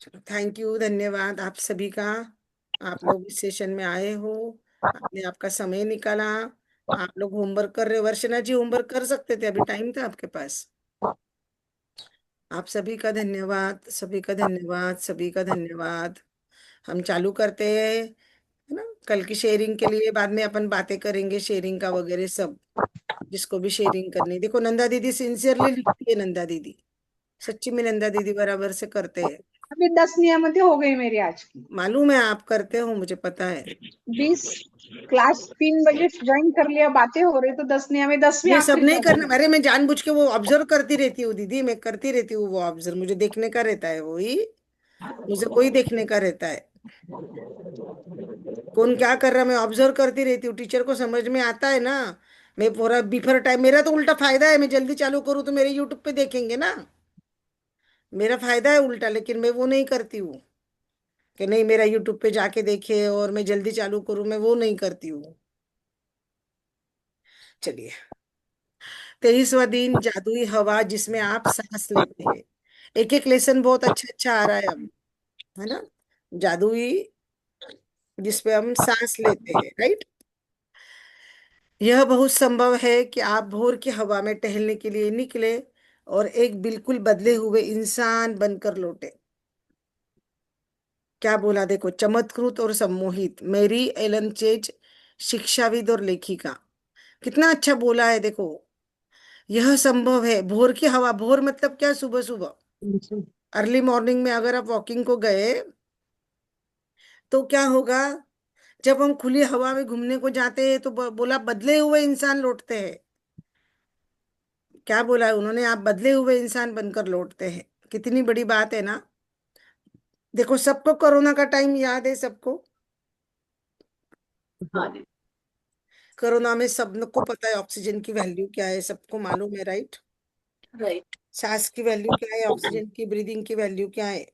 चलो, thank you, धन्यवाद आप सभी का। आप लोग इस सेशन में आए हो, आपने आपका समय निकाला। आप लोग होमवर्क कर रहे हो, वर्षना जी होमवर्क कर सकते थे, अभी टाइम था आपके पास। आप सभी का धन्यवाद, सभी का धन्यवाद, सभी का धन्यवाद। हम चालू करते हैं, है ना। कल की शेयरिंग के लिए बाद में अपन बातें करेंगे, शेयरिंग का वगैरह सब। जिसको भी शेयरिंग करनी, देखो नंदा दीदी सिंसियरली लिखती है, नंदा दीदी सच्ची में, नंदा दीदी बराबर से करते हैं। अभी 10 नियमित हो गई मेरी आज की। मालूम है आप करते हो, मुझे पता है। 20 क्लास 3 बजे ज्वाइन कर लिया, बातें हो रही तो 10 नियमित, 10वीं ये सब आखिरी नहीं क्लास करना, में। अरे मैं जानबूझ के वो ऑब्जर्व करती रहती हूँ दीदी, मैं करती रहती हूँ वो ऑब्जर्व, मुझे देखने का रहता है वही। मुझे वही देखने का रहता है, कौन क्या कर रहा है, मैं ऑब्जर्व करती रहती हूँ। टीचर को समझ में आता है ना। मैं पूरा बिफर टाइम, मेरा तो उल्टा फायदा है, मैं जल्दी चालू करूँ तो मेरे यूट्यूब पे देखेंगे ना। मेरा फायदा है उल्टा, लेकिन मैं वो नहीं करती हूँ कि नहीं मेरा यूट्यूब पे जाके देखे और मैं जल्दी चालू करूँ, मैं वो नहीं करती हूँ। चलिए, 23वां दिन, जादुई हवा जिसमें आप सांस लेते हैं। एक एक लेसन बहुत अच्छा अच्छा आ रहा है अब, है ना। जादुई, जिसपे हम सांस लेते हैं, राइट। यह बहुत संभव है कि आप भोर की हवा में टहलने के लिए निकले और एक बिल्कुल बदले हुए इंसान बनकर लौटे। क्या बोला देखो, चमत्कृत और सम्मोहित, मेरी एलन चेज, शिक्षाविद और लेखिका। कितना अच्छा बोला है देखो। यह संभव है, भोर की हवा, भोर मतलब क्या, सुबह सुबह, अर्ली मॉर्निंग में अगर आप वॉकिंग को गए तो क्या होगा। जब हम खुली हवा में घूमने को जाते हैं तो बोला बदले हुए इंसान लौटते हैं। क्या बोला है उन्होंने, आप बदले हुए इंसान बनकर लौटते हैं। कितनी बड़ी बात है ना। देखो, सबको कोरोना का टाइम याद है सबको। हाँ जी। कोरोना में सबको पता है ऑक्सीजन की वैल्यू क्या है, सबको मालूम है, राइट। राइट। सांस की वैल्यू क्या है, ऑक्सीजन की ब्रीदिंग की वैल्यू क्या है।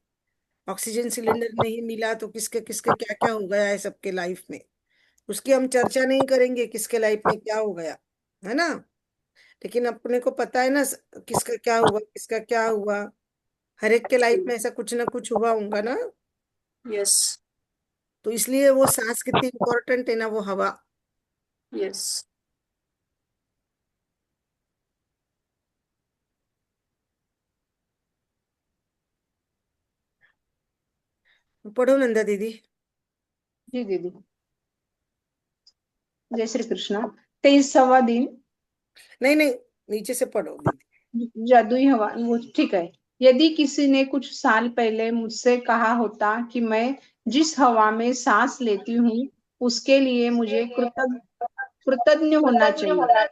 ऑक्सीजन सिलेंडर नहीं मिला तो किसके किसके क्या क्या हो गया है सबके लाइफ में। उसकी हम चर्चा नहीं करेंगे, किसके लाइफ में क्या हो गया, है ना। लेकिन अपने को पता है ना, किसका क्या हुआ, किसका क्या हुआ। हर एक के लाइफ में ऐसा कुछ ना कुछ हुआ होगा ना। यस। तो इसलिए वो सांस कितनी इंपॉर्टेंट है ना, वो हवा। यस। पढ़ो नंदा दीदी। जी दीदी। जय श्री कृष्ण। 23वां दिन, नहीं नहीं, नीचे से पढ़ो दीदी। जादुई हवा, वो ठीक है। यदि किसी ने कुछ साल पहले मुझसे कहा होता कि मैं जिस हवा में सांस लेती हूँ उसके लिए मुझे कृतज्ञ होना चाहिए।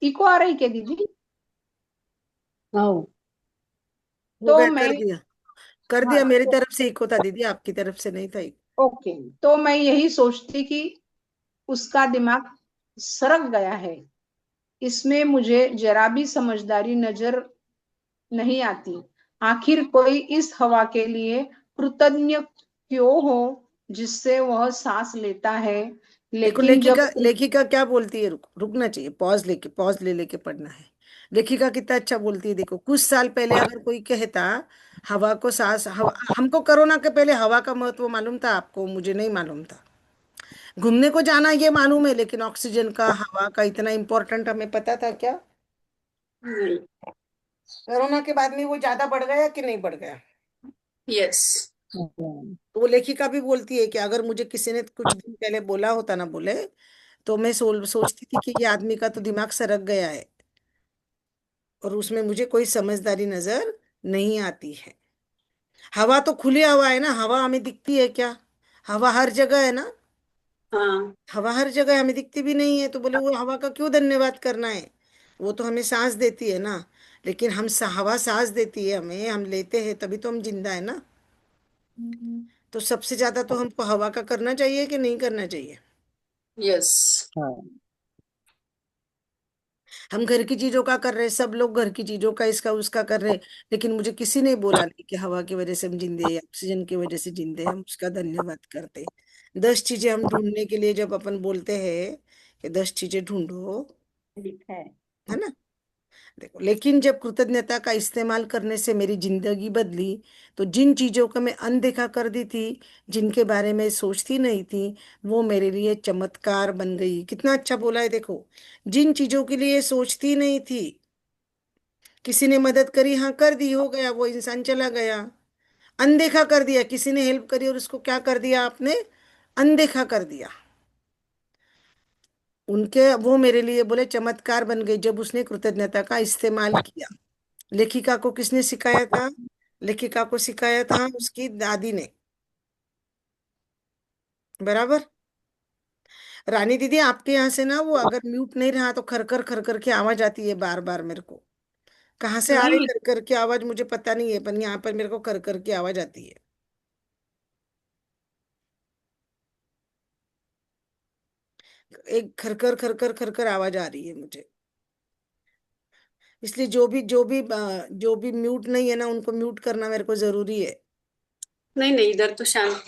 इको आ रही क्या दीदी? हाँ। हो तो गया, मैं, कर दिया। कर हाँ दिया, मेरी तो, तरफ से इको था दीदी, आपकी तरफ से नहीं था। ओके। तो मैं यही सोचती कि उसका दिमाग सरक गया है। इसमें मुझे जरा भी समझदारी नजर नहीं आती। आखिर कोई इस हवा के लिए कृतज्ञ क्यों हो जिससे वह सांस लेता है। देखो, लेकिन जब लेखिका लेखिका क्या बोलती है, रुकना चाहिए, पॉज लेके, पॉज ले लेके पढ़ना है। लेखिका कितना अच्छा बोलती है, देखो कुछ साल पहले अगर कोई कहता हवा को सांस, हवा, हमको कोरोना के पहले हवा का महत्व मालूम था, आपको मुझे नहीं मालूम था। घूमने को जाना ये मालूम है, लेकिन ऑक्सीजन का, हवा का इतना इम्पोर्टेंट हमें पता था क्या। नहीं। कोरोना के बाद में वो ज्यादा बढ़ गया कि नहीं बढ़ गया। यस। तो वो लेखिका भी बोलती है कि अगर मुझे किसी ने कुछ दिन पहले बोला होता ना, बोले, तो मैं सोचती थी कि ये आदमी का तो दिमाग सरक गया है और उसमें मुझे कोई समझदारी नजर नहीं आती है। हवा तो खुली हवा है ना, हवा हमें दिखती है क्या। हवा हर जगह है ना। हाँ। हवा हर जगह हमें दिखती भी नहीं है, तो बोले वो हवा का क्यों धन्यवाद करना है। वो तो हमें सांस देती है ना। लेकिन हवा सांस देती है हमें, हम लेते हैं तभी तो हम जिंदा है ना। तो सबसे ज्यादा तो हमको हवा का करना चाहिए कि नहीं करना चाहिए। यस। हाँ। हम घर की चीजों का कर रहे हैं, सब लोग घर की चीजों का, इसका उसका कर रहे हैं। लेकिन मुझे किसी ने बोला नहीं कि हवा की वजह से हम जिंदे हैं, ऑक्सीजन की वजह से जिंदे हैं, हम उसका धन्यवाद करते हैं। 10 चीजें हम ढूंढने के लिए जब अपन बोलते हैं कि 10 चीजें ढूंढो, ठीक है। है ना। देखो, लेकिन जब कृतज्ञता का इस्तेमाल करने से मेरी जिंदगी बदली, तो जिन चीजों को मैं अनदेखा कर दी थी, जिनके बारे में सोचती नहीं थी, वो मेरे लिए चमत्कार बन गई। कितना अच्छा बोला है देखो। जिन चीजों के लिए सोचती नहीं थी, किसी ने मदद करी, हाँ कर दी, हो गया, वो इंसान चला गया। अनदेखा कर दिया, किसी ने हेल्प करी और उसको क्या कर दिया आपने, अनदेखा कर दिया। उनके वो मेरे लिए बोले चमत्कार बन गई जब उसने कृतज्ञता का इस्तेमाल किया। लेखिका को किसने सिखाया था? लेखिका को सिखाया था उसकी दादी ने। बराबर। रानी दीदी, आपके यहाँ से ना वो अगर म्यूट नहीं रहा तो खर खर की आवाज आती है बार बार मेरे को। कहाँ से आ रही नहीं, कर की आवाज मुझे पता नहीं है, पर यहाँ पर मेरे को कर की आवाज आती है। एक खर कर आवाज आ रही है मुझे। इसलिए जो भी म्यूट नहीं है ना, उनको म्यूट करना मेरे को जरूरी है। नहीं नहीं, इधर तो शांत।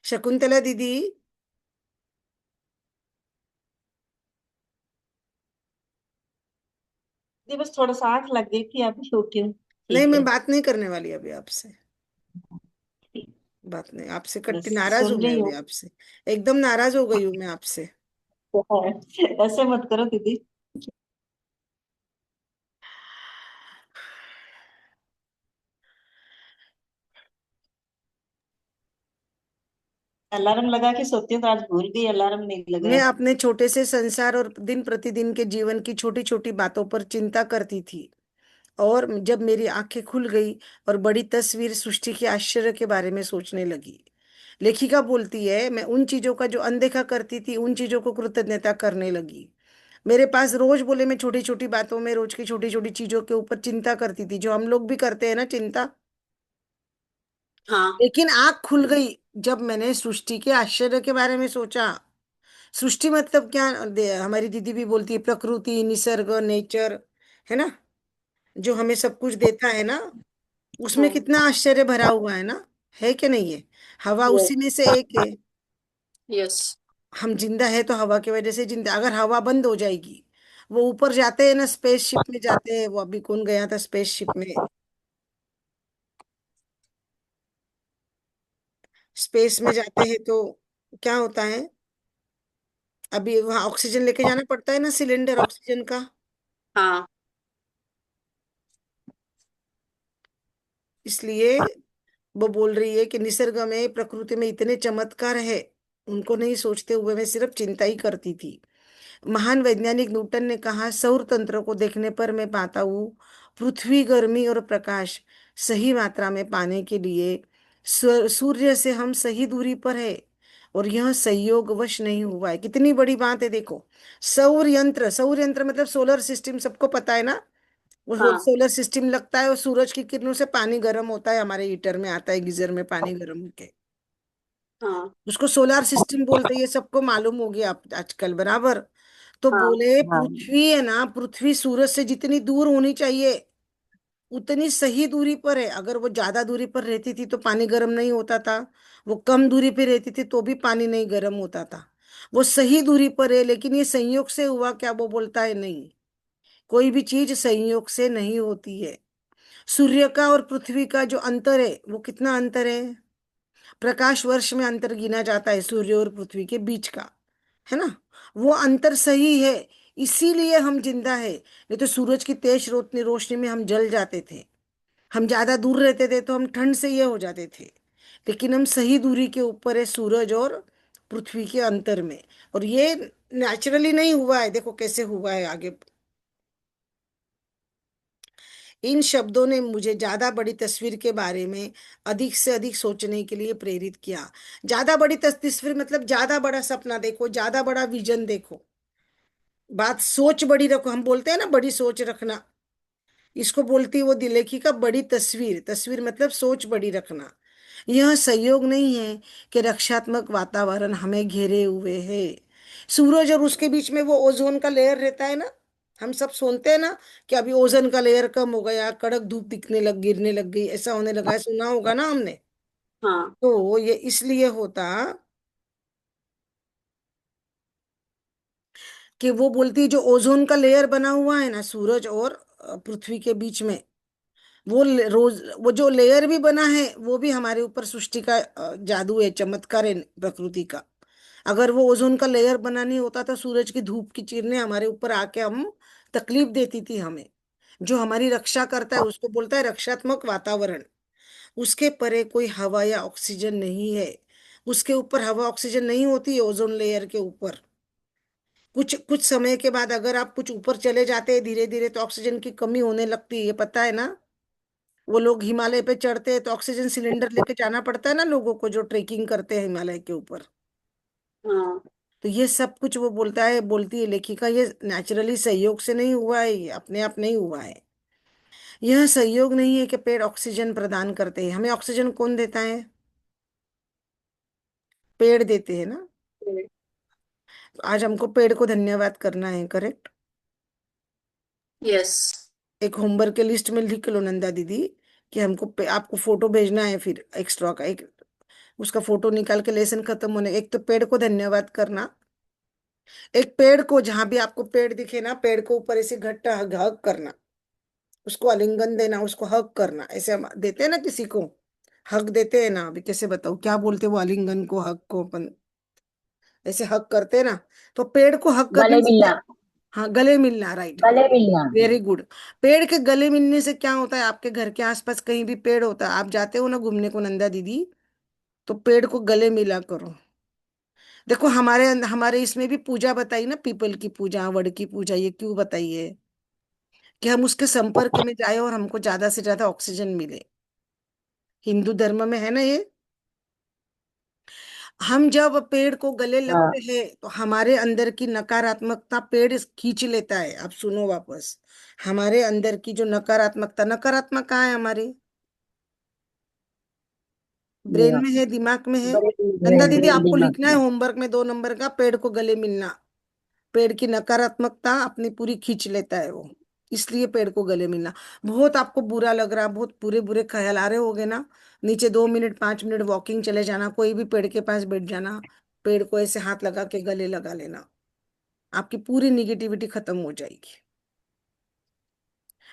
शकुंतला दीदी। जी बस थोड़ा सा आंख लग गई थी, अभी उठी हूँ। नहीं, ठीक मैं है। बात नहीं करने वाली अभी आपसे। ठीक। बात नहीं आपसे, बस कट्टी नाराज हूं सुन मैं रही अभी हूँ। आपसे। एकदम नाराज हो गई हूं मैं आपसे। ऐसे मत करो दीदी। अलार्म लगा के सोती हूँ तो आज भूल गई, अलार्म नहीं मैं लगाया। अपने छोटे से संसार और दिन प्रतिदिन के जीवन की छोटी छोटी बातों पर चिंता करती थी। और जब मेरी आंखें खुल गई और बड़ी तस्वीर सृष्टि के आश्चर्य के बारे में सोचने लगी। लेखिका बोलती है, मैं उन चीजों का जो अनदेखा करती थी, उन चीजों को कृतज्ञता करने लगी। मेरे पास रोज बोले मैं छोटी छोटी बातों में, रोज की छोटी छोटी चीजों के ऊपर चिंता करती थी, जो हम लोग भी करते हैं ना, चिंता। हाँ लेकिन आंख खुल गई जब मैंने सृष्टि के आश्चर्य के बारे में सोचा। सृष्टि मतलब क्या, हमारी दीदी भी बोलती है प्रकृति, निसर्ग, नेचर, है ना, जो हमें सब कुछ देता है ना, उसमें हाँ। कितना आश्चर्य भरा हुआ है ना। है कि नहीं है? हवा यस। उसी में से एक है। यस। हम जिंदा है तो हवा की वजह से जिंदा। अगर हवा बंद हो जाएगी, वो ऊपर जाते हैं ना, स्पेसशिप में जाते हैं, वो अभी कौन गया था स्पेसशिप में, स्पेस में जाते हैं तो क्या होता है, अभी वहां ऑक्सीजन लेके जाना पड़ता है ना, सिलेंडर ऑक्सीजन का। हाँ इसलिए वो बोल रही है कि निसर्ग में, प्रकृति में इतने चमत्कार है, उनको नहीं सोचते हुए मैं सिर्फ चिंता ही करती थी। महान वैज्ञानिक न्यूटन ने कहा, सौर तंत्र को देखने पर मैं पाता हूँ पृथ्वी गर्मी और प्रकाश सही मात्रा में पाने के लिए सूर्य से हम सही दूरी पर है, और यह संयोग वश नहीं हुआ है। कितनी बड़ी बात है देखो। सौर यंत्र मतलब सोलर सिस्टम, सबको पता है ना। वो हाँ सोलर सिस्टम लगता है और सूरज की किरणों से पानी गर्म होता है, हमारे हीटर में आता है, गीजर में पानी गर्म होके, हाँ उसको सोलार सिस्टम बोलते हैं। ये सबको मालूम हो गया अब आजकल, बराबर। तो हाँ बोले हाँ। पृथ्वी है ना, पृथ्वी सूरज से जितनी दूर होनी चाहिए उतनी सही दूरी पर है। अगर वो ज्यादा दूरी पर रहती थी तो पानी गर्म नहीं होता था, वो कम दूरी पर रहती थी तो भी पानी नहीं गर्म होता था। वो सही दूरी पर है, लेकिन ये संयोग से हुआ क्या, वो बोलता है नहीं, कोई भी चीज संयोग से नहीं होती है। सूर्य का और पृथ्वी का जो अंतर है, वो कितना अंतर है, प्रकाश वर्ष में अंतर गिना जाता है सूर्य और पृथ्वी के बीच का, है ना। वो अंतर सही है, इसीलिए हम जिंदा है। नहीं तो सूरज की तेज रोशनी रोशनी में हम जल जाते थे। हम ज्यादा दूर रहते थे तो हम ठंड से ये हो जाते थे। लेकिन हम सही दूरी के ऊपर है सूरज और पृथ्वी के अंतर में। और ये नेचुरली नहीं हुआ है, देखो कैसे हुआ है आगे। इन शब्दों ने मुझे ज्यादा बड़ी तस्वीर के बारे में अधिक से अधिक सोचने के लिए प्रेरित किया। ज्यादा बड़ी तस्वीर मतलब ज्यादा बड़ा सपना देखो, ज्यादा बड़ा विजन देखो। बात सोच बड़ी रखो, हम बोलते हैं ना बड़ी सोच रखना, इसको बोलती है वो दिलेखी का बड़ी तस्वीर। तस्वीर मतलब सोच बड़ी रखना। यह संयोग नहीं है कि रक्षात्मक वातावरण हमें घेरे हुए है। सूरज और उसके बीच में वो ओजोन का लेयर रहता है ना। हम सब सुनते हैं ना कि अभी ओजोन का लेयर कम हो गया, कड़क धूप दिखने लग, गिरने लग गई, ऐसा होने लगा है, सुना होगा ना हमने। हाँ तो ये इसलिए होता कि वो बोलती है जो ओजोन का लेयर बना हुआ है ना सूरज और पृथ्वी के बीच में, रोज वो जो लेयर भी बना है वो भी हमारे ऊपर सृष्टि का जादू है, चमत्कार है प्रकृति का। अगर वो ओजोन का लेयर बना नहीं होता तो सूरज की धूप की किरणें हमारे ऊपर आके हम तकलीफ देती थी हमें। जो हमारी रक्षा करता है उसको बोलता है रक्षात्मक वातावरण। उसके परे कोई हवा या ऑक्सीजन नहीं है। उसके ऊपर हवा ऑक्सीजन नहीं होती है ओजोन लेयर के ऊपर। कुछ कुछ समय के बाद अगर आप कुछ ऊपर चले जाते हैं धीरे धीरे तो ऑक्सीजन की कमी होने लगती है, ये पता है ना। वो लोग हिमालय पे चढ़ते हैं तो ऑक्सीजन सिलेंडर लेके जाना पड़ता है ना लोगों को, जो ट्रेकिंग करते हैं हिमालय के ऊपर। हाँ। तो ये सब कुछ वो बोलता है, बोलती है लेखिका, ये नेचुरली सहयोग से नहीं हुआ है, ये अपने आप नहीं हुआ है। यह सहयोग नहीं है कि पेड़ ऑक्सीजन प्रदान करते हैं। हमें ऑक्सीजन कौन देता है? पेड़ देते हैं ना। तो आज हमको पेड़ को धन्यवाद करना है, करेक्ट। यस। एक होमवर्क के लिस्ट में लिख लो नंदा दीदी कि हमको आपको फोटो भेजना है फिर एक्स्ट्रा का एक, उसका फोटो निकाल के लेसन खत्म होने, एक तो पेड़ को धन्यवाद करना। एक पेड़ को जहां भी आपको पेड़ दिखे ना, पेड़ को ऊपर ऐसे घट्टा हग हग करना, उसको आलिंगन देना, उसको हग करना। ऐसे हम देते हैं ना किसी को, हक देते हैं ना, अभी कैसे बताओ क्या बोलते हैं वो आलिंगन को, हक को अपन ऐसे हक करते हैं ना। तो पेड़ को हक गले करने से क्या? मिलना। हाँ, गले मिलना, राइट। गले मिलना। Very good. पेड़ के गले मिलने से क्या होता है? आपके घर के आसपास कहीं भी पेड़ होता है, आप जाते हो ना घूमने को नंदा दीदी, तो पेड़ को गले मिला करो। देखो हमारे इसमें भी पूजा बताई ना, पीपल की पूजा, वड की पूजा, ये क्यों बताई है? कि हम उसके संपर्क में जाए और हमको ज्यादा से ज्यादा ऑक्सीजन मिले। हिंदू धर्म में है ना ये। हम जब पेड़ को गले हाँ। लगते हैं तो हमारे अंदर की नकारात्मकता पेड़ खींच लेता है। आप सुनो वापस, हमारे अंदर की जो नकारात्मकता, नकारात्मक कहाँ है हमारे? ब्रेन दिमाग। में है, दिमाग में है। नंदा ब्रेन दीदी ब्रेन आपको दिमाग लिखना है में। होमवर्क में 2 नंबर का, पेड़ को गले मिलना। पेड़ की नकारात्मकता अपनी पूरी खींच लेता है वो, इसलिए पेड़ को गले मिलना। बहुत आपको बुरा लग रहा, बहुत बुरे बुरे ख्याल आ रहे होगे ना, नीचे 2 मिनट 5 मिनट वॉकिंग चले जाना, कोई भी पेड़ के पास बैठ जाना, पेड़ को ऐसे हाथ लगा के गले लगा लेना, आपकी पूरी निगेटिविटी खत्म हो जाएगी।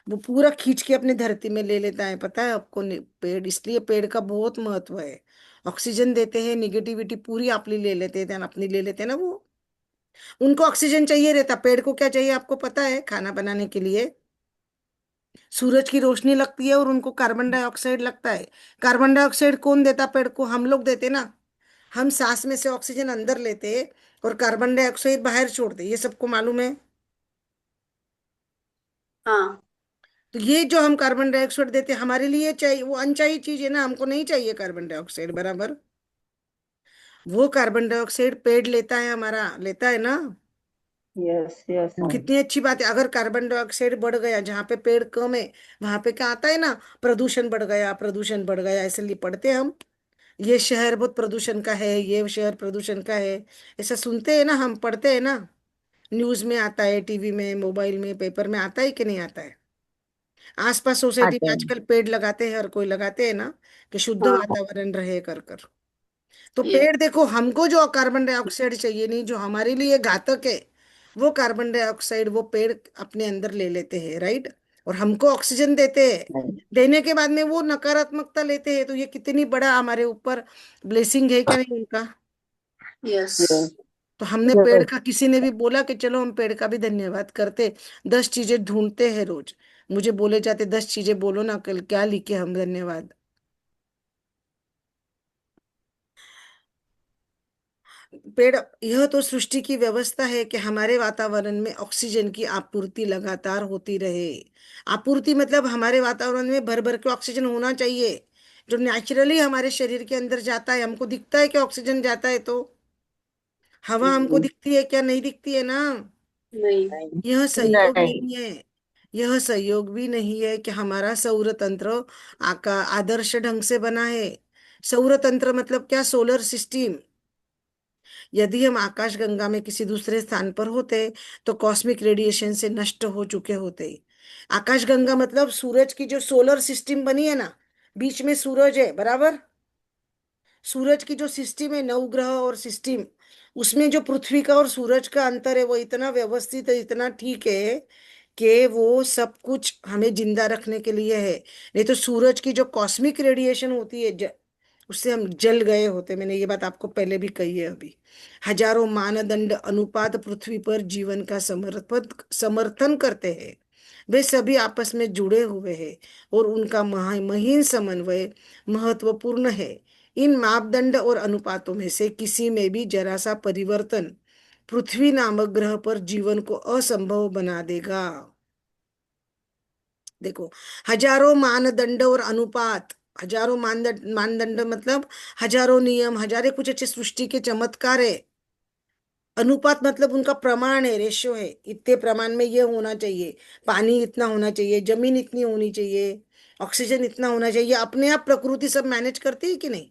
वो पूरा खींच के अपनी धरती में ले लेता है, पता है आपको पेड़, इसलिए पेड़ का बहुत महत्व है। ऑक्सीजन देते हैं, निगेटिविटी पूरी अपनी ले लेते हैं, अपनी ले लेते हैं ना वो। उनको ऑक्सीजन चाहिए रहता, पेड़ को क्या चाहिए आपको पता है? खाना बनाने के लिए सूरज की रोशनी लगती है और उनको कार्बन डाइऑक्साइड लगता है। कार्बन डाइऑक्साइड कौन देता पेड़ को? हम लोग देते ना। हम सांस में से ऑक्सीजन अंदर लेते और कार्बन डाइऑक्साइड बाहर छोड़ते, ये सबको मालूम है। हाँ। तो ये जो हम कार्बन डाइऑक्साइड देते हमारे लिए चाहिए, वो अनचाही चीज है ना, हमको नहीं चाहिए कार्बन डाइऑक्साइड, बराबर। वो कार्बन डाइऑक्साइड पेड़ लेता है, हमारा लेता है ना। Yes yes. तो कितनी अच्छी बात है। अगर कार्बन डाइऑक्साइड बढ़ गया, जहाँ पे पेड़ कम है वहां पे क्या आता है ना, प्रदूषण बढ़ गया, प्रदूषण बढ़ गया, ऐसे लिए पढ़ते हैं हम। ये शहर बहुत प्रदूषण का है, ये शहर प्रदूषण का है, ऐसा सुनते हैं ना, हम पढ़ते हैं ना। न्यूज में आता है, टीवी में, मोबाइल में, पेपर में आता है कि नहीं आता है? आसपास सोसाइटी आते में हैं। आजकल पेड़ लगाते हैं, हर कोई लगाते हैं ना, कि शुद्ध हाँ। वातावरण रहे कर कर। तो ये। पेड़ देखो, हमको जो कार्बन डाइऑक्साइड चाहिए नहीं, जो हमारे लिए घातक है, वो कार्बन डाइऑक्साइड वो पेड़ अपने अंदर ले लेते हैं, राइट। और हमको ऑक्सीजन देते हैं। देने के बाद में वो नकारात्मकता लेते हैं, तो ये कितनी बड़ा हमारे ऊपर ब्लेसिंग है क्या नहीं उनका? यस। तो हमने पेड़ का, किसी ने भी बोला कि चलो हम पेड़ का भी धन्यवाद करते। 10 चीजें ढूंढते हैं रोज, मुझे बोले जाते 10 चीजें बोलो ना, कल क्या लिखे हम धन्यवाद। पेड़, यह तो सृष्टि की व्यवस्था है कि हमारे वातावरण में ऑक्सीजन की आपूर्ति लगातार होती रहे। आपूर्ति मतलब हमारे वातावरण में भर भर के ऑक्सीजन होना चाहिए, जो नेचुरली हमारे शरीर के अंदर जाता है। हमको दिखता है कि ऑक्सीजन जाता है, तो हवा हमको दिखती है क्या? नहीं दिखती है ना। नहीं। यह सहयोग नहीं। नहीं है। यह सहयोग भी नहीं है कि हमारा सौर तंत्र आका आदर्श ढंग से बना है। सौर तंत्र मतलब क्या? Solar system. यदि हम आकाश गंगा में किसी दूसरे स्थान पर होते तो कॉस्मिक रेडिएशन से नष्ट हो चुके होते। आकाश गंगा मतलब सूरज की जो सोलर सिस्टम बनी है ना, बीच में सूरज है, बराबर। सूरज की जो सिस्टम है, नवग्रह और सिस्टम, उसमें जो पृथ्वी का और सूरज का अंतर है वो इतना व्यवस्थित है, इतना ठीक है कि वो सब कुछ हमें जिंदा रखने के लिए है। नहीं तो सूरज की जो कॉस्मिक रेडिएशन होती है, उससे हम जल गए होते। मैंने ये बात आपको पहले भी कही है अभी। हजारों मानदंड अनुपात पृथ्वी पर जीवन का समर्थन समर्थन करते हैं। वे सभी आपस में जुड़े हुए हैं और उनका महीन समन्वय महत्वपूर्ण है। इन मापदंड और अनुपातों में से किसी में भी जरा सा परिवर्तन पृथ्वी नामक ग्रह पर जीवन को असंभव बना देगा। देखो, हजारों मानदंड और अनुपात, हजारों मानदंड, मानदंड मतलब हजारों नियम, हजारे कुछ अच्छे सृष्टि के चमत्कार है। अनुपात मतलब उनका प्रमाण है, रेशियो है, इतने प्रमाण में ये होना चाहिए, पानी इतना होना चाहिए, जमीन इतनी होनी चाहिए, ऑक्सीजन इतना होना चाहिए। अपने आप प्रकृति सब मैनेज करती है कि नहीं?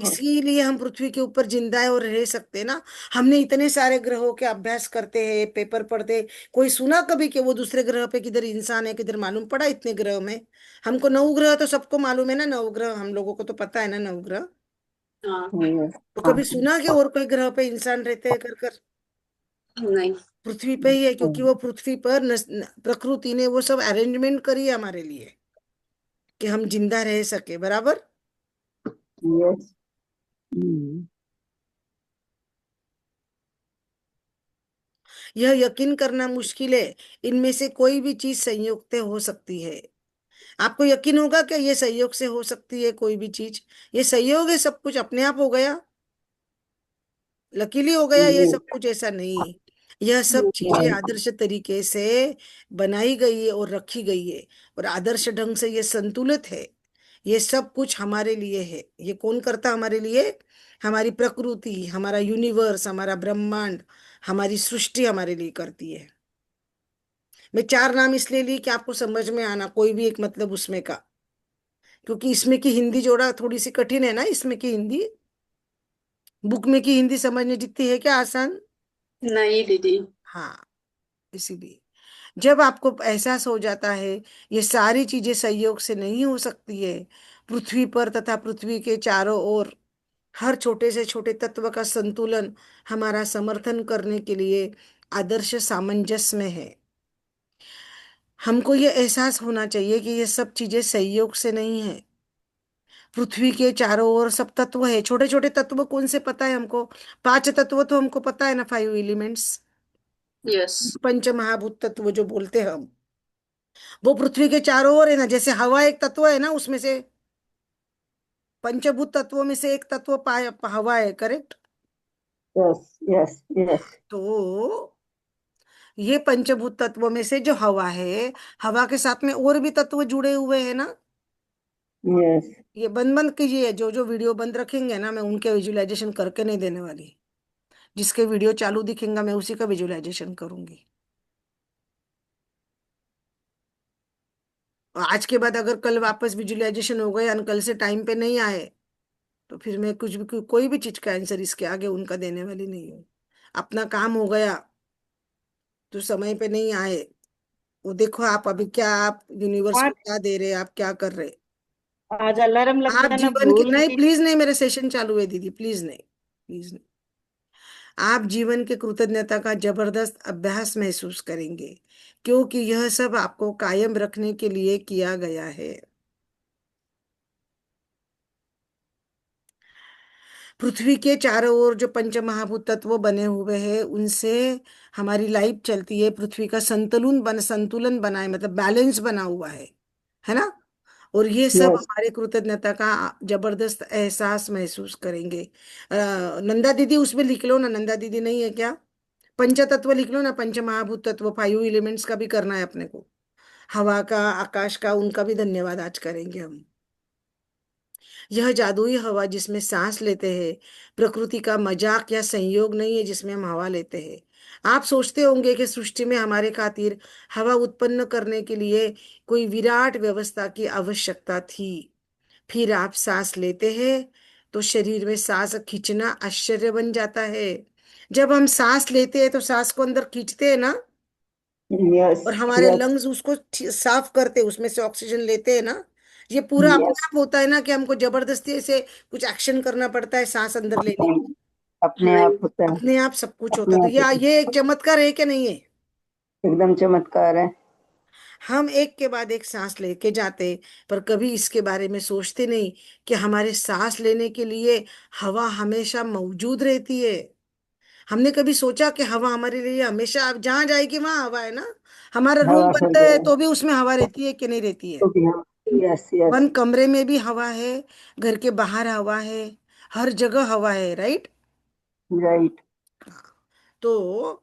इसीलिए हम पृथ्वी के ऊपर जिंदा है और रह सकते हैं ना। हमने इतने सारे ग्रहों के अभ्यास करते हैं, पेपर पढ़ते हैं। कोई सुना कभी कि वो दूसरे ग्रह पे किधर इंसान है, किधर मालूम पड़ा इतने ग्रह में? हमको नवग्रह तो सबको मालूम है ना, नवग्रह हम लोगों को तो पता है ना नवग्रह। हाँ। yes, तो कभी सुना कि और कोई ग्रह पे इंसान रहते हैं कर कर? नहीं। पृथ्वी पे ही है, क्योंकि वो पृथ्वी पर प्रकृति ने वो सब अरेंजमेंट करी है हमारे लिए कि हम जिंदा रह सके, बराबर। yes. Mm. यह यकीन करना मुश्किल है, इनमें से कोई भी चीज संयोग से हो सकती है। आपको यकीन होगा कि ये संयोग से हो सकती है कोई भी चीज? ये संयोग है, सब कुछ अपने आप हो गया, लकीली हो गया ये Yes, सब कुछ? ऐसा नहीं। यह सब चीजें नहीं। आदर्श तरीके से बनाई गई है और रखी गई है, और आदर्श ढंग से ये संतुलित है। ये सब कुछ हमारे लिए है। ये कौन करता हमारे लिए? हमारी प्रकृति, हमारा यूनिवर्स, हमारा ब्रह्मांड, हमारी सृष्टि हमारे लिए करती है। मैं चार नाम इसलिए ली कि आपको समझ में आना कोई भी एक मतलब उसमें का, क्योंकि इसमें की हिंदी जोड़ा थोड़ी सी कठिन है ना। इसमें की हिंदी, बुक में की हिंदी समझने जितनी है क्या आसान? नहीं दीदी। हाँ, इसीलिए जब आपको एहसास हो जाता है ये सारी चीजें संयोग से नहीं हो सकती है, पृथ्वी पर तथा पृथ्वी के चारों ओर हर छोटे से छोटे तत्व का संतुलन हमारा समर्थन करने के लिए आदर्श सामंजस्य में है। हमको ये एहसास होना चाहिए कि ये सब चीजें संयोग से नहीं है। पृथ्वी के चारों ओर सब तत्व है। छोटे छोटे तत्व कौन से पता है हमको? पांच तत्व तो हमको पता है ना, 5 एलिमेंट्स, यस। पंच महाभूत तत्व जो बोलते हैं हम, वो पृथ्वी के चारों ओर है ना। जैसे हवा एक तत्व है ना, उसमें से पंचभूत तत्वों में से एक तत्व हवा है, करेक्ट? yes, yes, yes, तो ये पंचभूत तत्वों में से जो हवा है, हवा के साथ में और भी तत्व जुड़े हुए हैं ना। yes. ये बंद बंद कीजिए, जो जो वीडियो बंद रखेंगे ना, मैं उनके विजुअलाइजेशन करके नहीं देने वाली। जिसके वीडियो चालू दिखेगा मैं उसी का विजुअलाइजेशन करूंगी। और आज के बाद अगर कल वापस विजुअलाइजेशन हो गए और कल से टाइम पे नहीं आए, तो फिर मैं कुछ भी कोई भी चीज का आंसर इसके आगे उनका देने वाली नहीं हूँ। अपना काम हो गया तो समय पे नहीं आए, वो देखो आप अभी क्या, आप यूनिवर्स को आज क्या दे रहे, आप क्या कर रहे। आज अलार्म लग आप गया ना, जीवन की, भूल नहीं गई। प्लीज नहीं, मेरे सेशन चालू है दीदी, प्लीज नहीं, प्लीज नहीं। आप जीवन के कृतज्ञता का जबरदस्त अभ्यास महसूस करेंगे, क्योंकि यह सब आपको कायम रखने के लिए किया गया है। पृथ्वी के चारों ओर जो पंच महाभूत तत्व बने हुए हैं उनसे हमारी लाइफ चलती है। पृथ्वी का संतुलन बना है, मतलब बैलेंस बना हुआ है ना। और ये सब yes, हमारे कृतज्ञता का जबरदस्त एहसास महसूस करेंगे। नंदा दीदी उसमें लिख लो ना, नंदा दीदी नहीं है क्या? पंच तत्व लिख लो ना, पंच महाभूत तत्व, 5 एलिमेंट्स का भी करना है अपने को। हवा का, आकाश का, उनका भी धन्यवाद आज करेंगे हम। यह जादुई हवा जिसमें सांस लेते हैं प्रकृति का मजाक या संयोग नहीं है जिसमें हम हवा लेते हैं। आप सोचते होंगे कि सृष्टि में हमारे खातिर हवा उत्पन्न करने के लिए कोई विराट व्यवस्था की आवश्यकता थी। फिर आप सांस लेते हैं तो शरीर में सांस खींचना आश्चर्य बन जाता है। जब हम सांस लेते हैं तो सांस को अंदर खींचते हैं ना, और yes, हमारे yes, लंग्स उसको साफ करते हैं, उसमें से ऑक्सीजन लेते हैं ना। ये पूरा अपने यस, आप होता है ना कि हमको जबरदस्ती से कुछ एक्शन करना पड़ता है सांस अंदर लेने नहीं, की? अपने नहीं। आप होता है। अपने आप सब कुछ होता है। अपने तो आप होता ये एक चमत्कार है कि नहीं है? है। एकदम चमत्कार है। हम एक के बाद एक सांस लेके जाते, पर कभी इसके बारे में सोचते नहीं कि हमारे सांस लेने के लिए हवा हमेशा मौजूद रहती है। हमने कभी सोचा कि हवा हमारे लिए हमेशा, अब जहां जाएगी वहां हवा है ना? हमारा रूम हवा फिर बनता है गया तो भी उसमें हवा रहती है कि नहीं रहती है? तो भी हम। यस, यस, बंद कमरे में भी हवा है, घर के बाहर हवा है, हर जगह हवा है, राइट? राइट। तो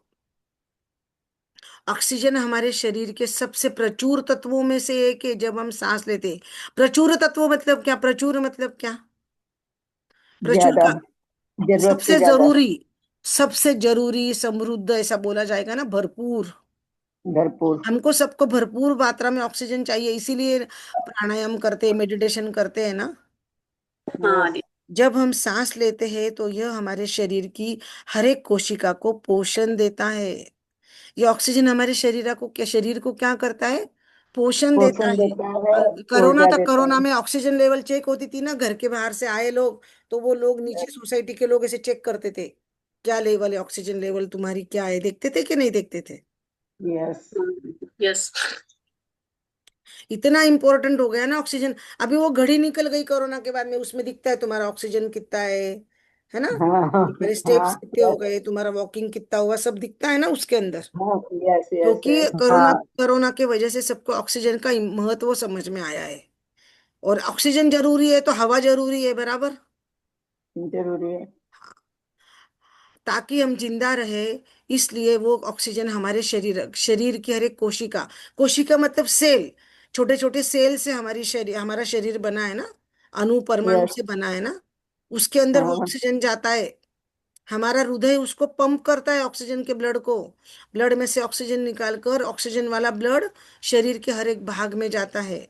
ऑक्सीजन हमारे शरीर के सबसे प्रचुर तत्वों में से एक है जब हम सांस लेते हैं। प्रचुर तत्व मतलब क्या? प्रचुर मतलब क्या? प्रचुर ज्यादा, का जरूरत से सबसे ज्यादा। जरूरी, सबसे जरूरी, समृद्ध, ऐसा बोला जाएगा ना, भरपूर। भरपूर। हमको सबको भरपूर मात्रा में ऑक्सीजन चाहिए, इसीलिए प्राणायाम करते हैं, मेडिटेशन करते हैं ना। हाँ यस, दीदी। जब हम सांस लेते हैं तो यह हमारे शरीर की हर एक कोशिका को पोषण देता है। ये ऑक्सीजन हमारे शरीर को क्या करता है? पोषण देता पोषण है। देता है, कोरोना ऊर्जा तक, देता कोरोना है। में ऑक्सीजन लेवल चेक होती थी ना, घर के बाहर से आए लोग, तो वो लोग नीचे सोसाइटी के लोग ऐसे चेक करते थे, क्या लेवल है, ऑक्सीजन लेवल तुम्हारी क्या है, देखते थे कि नहीं देखते थे? यस। यस। इतना इंपॉर्टेंट हो गया ना ऑक्सीजन। अभी वो घड़ी निकल गई कोरोना के बाद में, उसमें दिखता है तुम्हारा ऑक्सीजन कितना है ना? हाँ, हाँ, तुम्हारे स्टेप्स हाँ, कितने हो यस, गए, तुम्हारा वॉकिंग कितना हुआ, सब दिखता है ना उसके अंदर। हाँ, यस, यस, क्योंकि यस, कोरोना हाँ। कोरोना के वजह से सबको ऑक्सीजन का महत्व समझ में आया है। और ऑक्सीजन जरूरी है तो हवा जरूरी है, बराबर। जरूरी है। ताकि हम जिंदा रहे, इसलिए वो ऑक्सीजन हमारे शरीर शरीर की हर एक कोशिका, कोशिका मतलब सेल, छोटे छोटे सेल से हमारा शरीर बना है ना, अणु परमाणु यस, से बना है ना, उसके अंदर वो हाँ, ऑक्सीजन जाता है। हमारा हृदय उसको पंप करता है ऑक्सीजन के ब्लड को, ब्लड में से ऑक्सीजन निकालकर ऑक्सीजन वाला ब्लड शरीर के हर एक भाग में जाता है।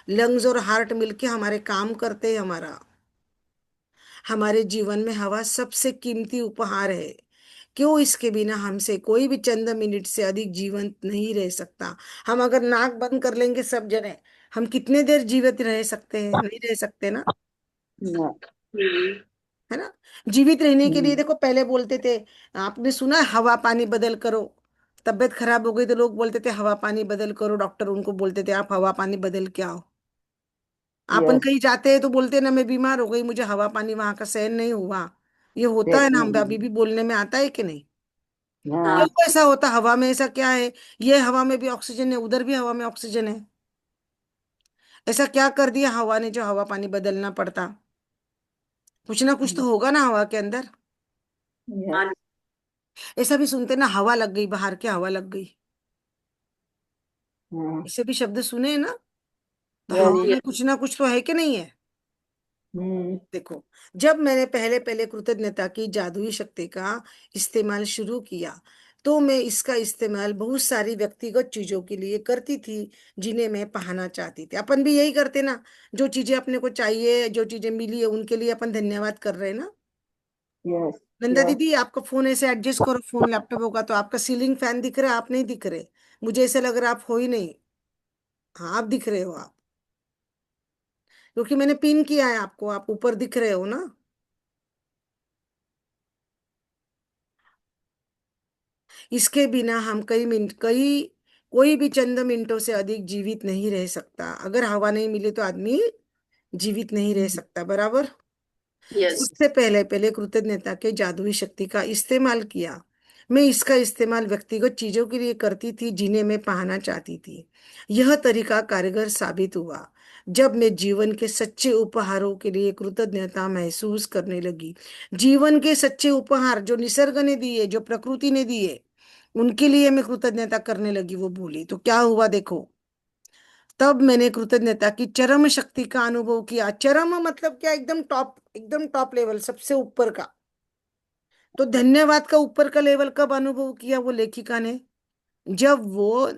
लंग्स और हार्ट मिलके हमारे काम करते हैं। हमारे जीवन में हवा सबसे कीमती उपहार है। क्यों? इसके बिना हमसे कोई भी चंद मिनट से अधिक जीवंत नहीं रह सकता। हम अगर नाक बंद कर लेंगे सब जने, हम कितने देर जीवित रह सकते हैं? नहीं रह सकते ना, ना, है ना? जीवित रहने के लिए हम्म, देखो, पहले बोलते थे, आपने सुना है, हवा पानी बदल करो। तबीयत खराब हो गई तो लोग बोलते थे हवा पानी बदल करो, डॉक्टर उनको बोलते थे आप हवा पानी बदल के आओ। अपन यस, कहीं जाते हैं तो बोलते हैं ना, मैं बीमार हो गई, मुझे हवा पानी वहां का सहन नहीं हुआ। ये होता है सेट ना, हम नहीं। अभी भी बोलने में आता है कि नहीं? क्यों हाँ। हाँ, ऐसा होता? हवा में ऐसा क्या है? ये हवा में भी ऑक्सीजन है, उधर भी हवा में ऑक्सीजन है। ऐसा क्या कर दिया हवा ने जो हवा पानी बदलना पड़ता? कुछ ना कुछ तो होगा ना हवा के अंदर। यस, हाँ। ऐसा भी सुनते ना, हवा लग गई बाहर, की हवा लग गई, हाँ, ऐसे भी शब्द सुने हैं ना? तो हवा वेरी। में कुछ ना कुछ तो है कि नहीं है? हम्म, देखो, जब मैंने पहले पहले कृतज्ञता की जादुई शक्ति का इस्तेमाल शुरू किया, तो मैं इसका इस्तेमाल बहुत सारी व्यक्तिगत चीजों के लिए करती थी, जिन्हें मैं पाना चाहती थी। अपन भी यही करते ना, जो चीजें अपने को चाहिए, जो चीजें मिली है, उनके लिए अपन धन्यवाद कर रहे हैं ना। यस, नंदा यस, दीदी, आपका फोन ऐसे एडजस्ट करो, फोन लैपटॉप होगा तो आपका सीलिंग फैन दिख रहा है, आप नहीं दिख रहे। मुझे ऐसा लग रहा है आप हो ही नहीं। हाँ, आप दिख रहे हो आप, क्योंकि मैंने पिन किया है आपको, आप ऊपर दिख रहे हो ना। इसके बिना हम कोई भी चंद मिनटों से अधिक जीवित नहीं रह सकता। अगर हवा नहीं मिले तो आदमी जीवित नहीं रह सकता, बराबर। यस। सबसे पहले पहले कृतज्ञता के जादुई शक्ति का इस्तेमाल किया। मैं इसका इस्तेमाल व्यक्तिगत चीजों के लिए करती थी, जिन्हें मैं पाना चाहती थी। यह तरीका कारगर साबित हुआ जब मैं जीवन के सच्चे उपहारों के लिए कृतज्ञता महसूस करने लगी। जीवन के सच्चे उपहार जो निसर्ग ने दिए, जो प्रकृति ने दिए, उनके लिए मैं कृतज्ञता करने लगी। वो बोली तो क्या हुआ देखो, तब मैंने कृतज्ञता की चरम शक्ति का अनुभव किया। चरम मतलब क्या? एकदम टॉप लेवल, सबसे ऊपर का। तो धन्यवाद का ऊपर का लेवल कब अनुभव किया वो लेखिका ने? जब वो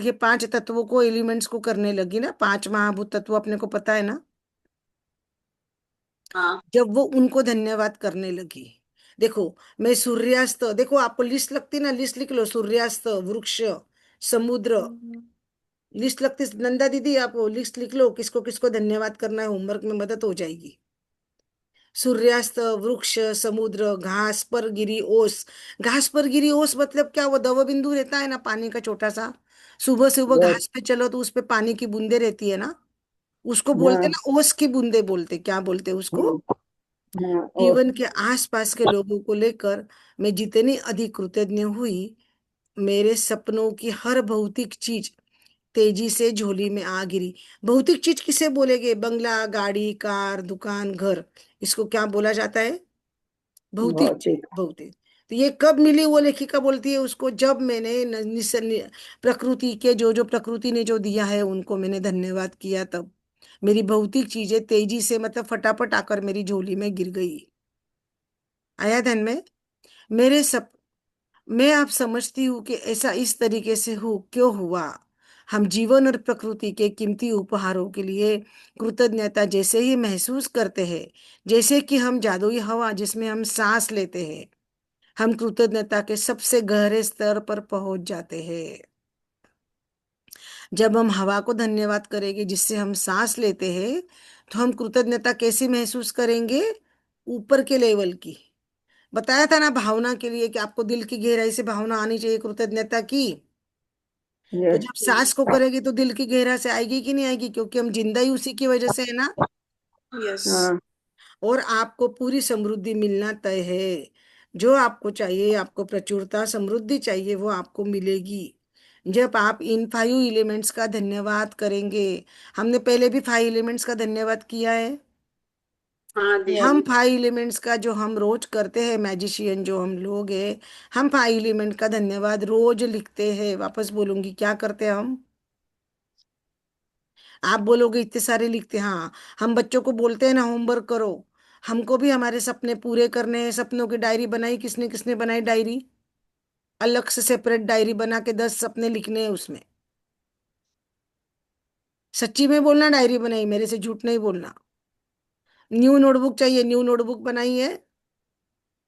ये पांच तत्वों को, एलिमेंट्स को करने लगी ना, पांच महाभूत तत्व अपने को पता है ना, हाँ। जब वो उनको धन्यवाद करने लगी। देखो, मैं सूर्यास्त, देखो आपको लिस्ट लगती ना, लिस्ट लिख लो, सूर्यास्त, वृक्ष, समुद्र, लिस्ट लगती, नंदा दीदी आप वो लिस्ट लिख लो, किसको किसको धन्यवाद करना है, होमवर्क में मदद हो जाएगी। सूर्यास्त, वृक्ष, समुद्र, घास पर गिरी ओस। घास पर गिरी ओस मतलब क्या, वो दव बिंदु रहता है ना पानी का छोटा सा, सुबह सुबह यस। घास पे चलो तो उस पे पानी की बूंदे रहती है ना, उसको बोलते हाँ। ना ओस की बूंदे, बोलते क्या बोलते उसको। हम्म, हाँ, ओस। जीवन के आसपास के लोगों को लेकर मैं जितनी अधिक कृतज्ञ हुई, मेरे सपनों की हर भौतिक चीज तेजी से झोली में आ गिरी। भौतिक चीज किसे बोलेगे, बंगला, गाड़ी, कार, दुकान, घर, इसको क्या बोला जाता है, भौतिक चीज, भौतिक। भौतिक। तो ये कब मिली, वो लेखिका बोलती है उसको, जब मैंने प्रकृति के जो जो प्रकृति ने जो दिया है उनको मैंने धन्यवाद किया, तब मेरी भौतिक चीजें तेजी से मतलब फटाफट आकर मेरी झोली में गिर गई। आया ध्यान में। मेरे सब, मैं आप समझती हूँ कि ऐसा इस तरीके से हो क्यों हुआ। हम जीवन और प्रकृति के कीमती उपहारों के लिए कृतज्ञता जैसे ही महसूस करते हैं, जैसे कि हम जादुई हवा जिसमें हम सांस लेते हैं, हम कृतज्ञता के सबसे गहरे स्तर पर पहुंच जाते हैं। जब हम हवा को धन्यवाद करेंगे जिससे हम सांस लेते हैं, तो हम कृतज्ञता कैसी महसूस करेंगे, ऊपर के लेवल की। बताया था ना भावना के लिए कि आपको दिल की गहराई से भावना आनी चाहिए कृतज्ञता की। तो यस। जब सांस को करेगी तो दिल की गहराई से आएगी कि नहीं आएगी, क्योंकि हम जिंदा ही उसी की वजह से है ना। Yes. हाँ। और आपको पूरी समृद्धि मिलना तय है। जो आपको चाहिए, आपको प्रचुरता समृद्धि चाहिए, वो आपको मिलेगी जब आप इन 5 एलिमेंट्स का धन्यवाद करेंगे। हमने पहले भी 5 एलिमेंट्स का धन्यवाद किया है। हाँ हम दीदी। 5 एलिमेंट्स का जो हम रोज करते हैं, मैजिशियन जो हम लोग हैं, हम 5 एलिमेंट का धन्यवाद रोज लिखते हैं। वापस बोलूंगी, क्या करते हैं हम, आप बोलोगे इतने सारे लिखते हैं, हाँ। हम बच्चों को बोलते हैं ना होमवर्क करो, हमको भी हमारे सपने पूरे करने हैं। सपनों की डायरी बनाई, किसने किसने बनाई डायरी, अलग से सेपरेट डायरी बना के 10 सपने लिखने हैं उसमें। सच्ची में बोलना, डायरी बनाई, मेरे से झूठ नहीं बोलना। न्यू नोटबुक चाहिए, न्यू नोटबुक बनाई है।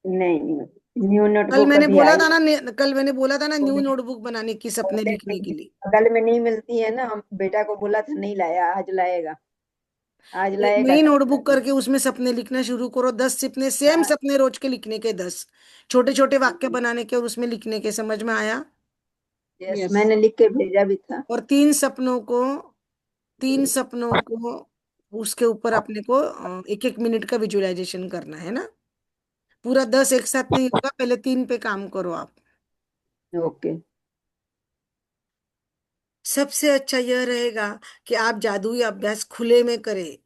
नहीं, नहीं, न्यू कल नोटबुक मैंने अभी बोला आई था ना, कल मैंने बोला था ना वो न्यू नहीं। नोटबुक बनाने की, सपने बोलते लिखने के नहीं, लिए। बगल में नहीं मिलती है ना, हम बेटा को बोला था नहीं लाया, आज लाएगा। आज एक लाएगा नई तब नोटबुक करेंगे। करके उसमें सपने लिखना शुरू करो, 10 सपने, सेम हाँ। सपने रोज के लिखने के 10, छोटे छोटे वाक्य बनाने के और उसमें लिखने के। समझ में आया। Yes, yes. मैंने लिख के भेजा भी था। और 3 सपनों को उसके ऊपर अपने को 1 1 मिनट का विजुअलाइजेशन करना है ना। पूरा 10 एक साथ नहीं होगा, पहले 3 पे काम करो आप। ओके। सबसे अच्छा यह रहेगा कि आप जादुई अभ्यास खुले में करें।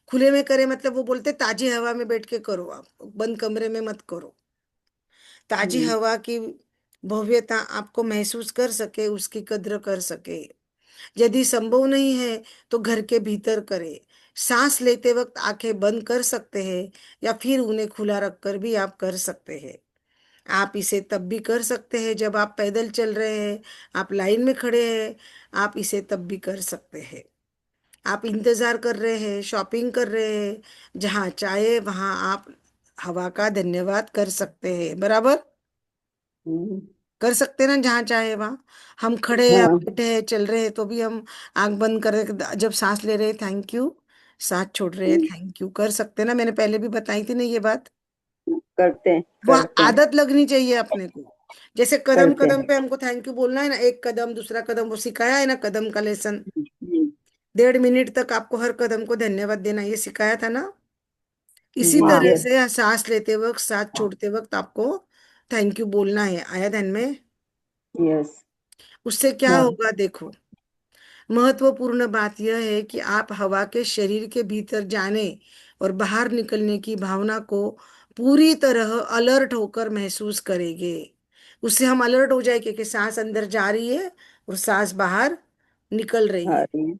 खुले में करें मतलब वो बोलते ताजी हवा में बैठ के करो, आप बंद कमरे में मत करो। ताजी हम्म। हवा की भव्यता आपको महसूस कर सके, उसकी कद्र कर सके। यदि संभव नहीं है तो घर के भीतर करें। सांस लेते वक्त आंखें बंद कर सकते हैं, या फिर उन्हें खुला रखकर भी आप कर सकते हैं। आप इसे तब भी कर सकते हैं जब आप पैदल चल रहे हैं, आप लाइन में खड़े हैं, आप इसे तब भी कर सकते हैं। आप इंतजार कर रहे हैं, शॉपिंग कर रहे हैं, जहाँ चाहे वहां आप हवा का धन्यवाद कर सकते हैं, बराबर। हम्म, कर सकते हैं ना, जहाँ चाहे वहां। हम खड़े हैं, हम हाँ। बैठे हैं, चल रहे हैं, तो भी हम आंख बंद कर, जब सांस ले रहे हैं थैंक यू, सांस छोड़ रहे हैं हम्म, थैंक यू, कर सकते हैं ना। मैंने पहले भी बताई थी ना ये बात। करते हैं, वो करते हैं, आदत लगनी चाहिए अपने को। जैसे कदम करते कदम हैं। पे हमको थैंक यू बोलना है ना, एक कदम दूसरा कदम, वो सिखाया है ना कदम का लेसन। हम्म, 1.5 मिनट तक आपको हर कदम को धन्यवाद देना, ये सिखाया था ना। इसी हाँ। तरह यस। से सांस लेते वक्त, सांस छोड़ते वक्त आपको थैंक यू बोलना है। आया ध्यान में। यस। उससे क्या हाँ। होगा देखो, महत्वपूर्ण बात यह है कि आप हवा के शरीर के भीतर जाने और बाहर निकलने की भावना को पूरी तरह अलर्ट होकर महसूस करेंगे। उससे हम अलर्ट हो जाएंगे कि सांस अंदर जा रही है और सांस बाहर निकल रही आ है। रही है।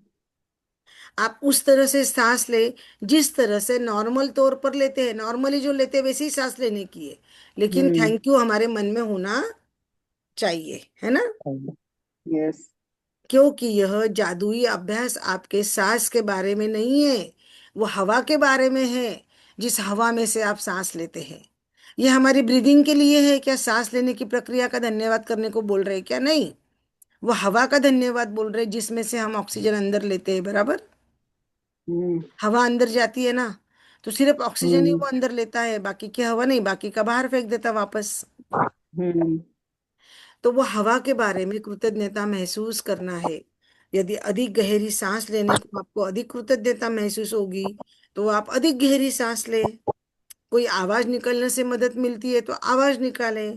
आप उस तरह से सांस ले, जिस तरह से नॉर्मल तौर पर लेते हैं, नॉर्मली जो लेते हैं वैसे ही सांस लेने की है, लेकिन हम्म। थैंक यू हमारे मन में होना चाहिए, है ना। यस। क्योंकि यह जादुई अभ्यास आपके सांस के बारे में नहीं है, वो हवा के बारे में है, जिस हवा में से आप सांस लेते हैं। यह हमारी ब्रीदिंग के लिए है क्या, सांस लेने की प्रक्रिया का धन्यवाद करने को बोल रहे हैं क्या, नहीं। वो हवा का धन्यवाद बोल रहे हैं जिसमें से हम ऑक्सीजन अंदर लेते हैं, बराबर। हम्म हवा अंदर जाती है ना, तो सिर्फ ऑक्सीजन ही हम्म वो अंदर लेता है, बाकी की हवा नहीं, बाकी का बाहर फेंक देता वापस। हम्म तो वो हवा के बारे में कृतज्ञता महसूस करना है। यदि अधिक गहरी सांस लेने को आपको अधिक कृतज्ञता महसूस होगी, तो आप अधिक गहरी सांस ले। कोई आवाज निकलने से मदद मिलती है तो आवाज निकाले।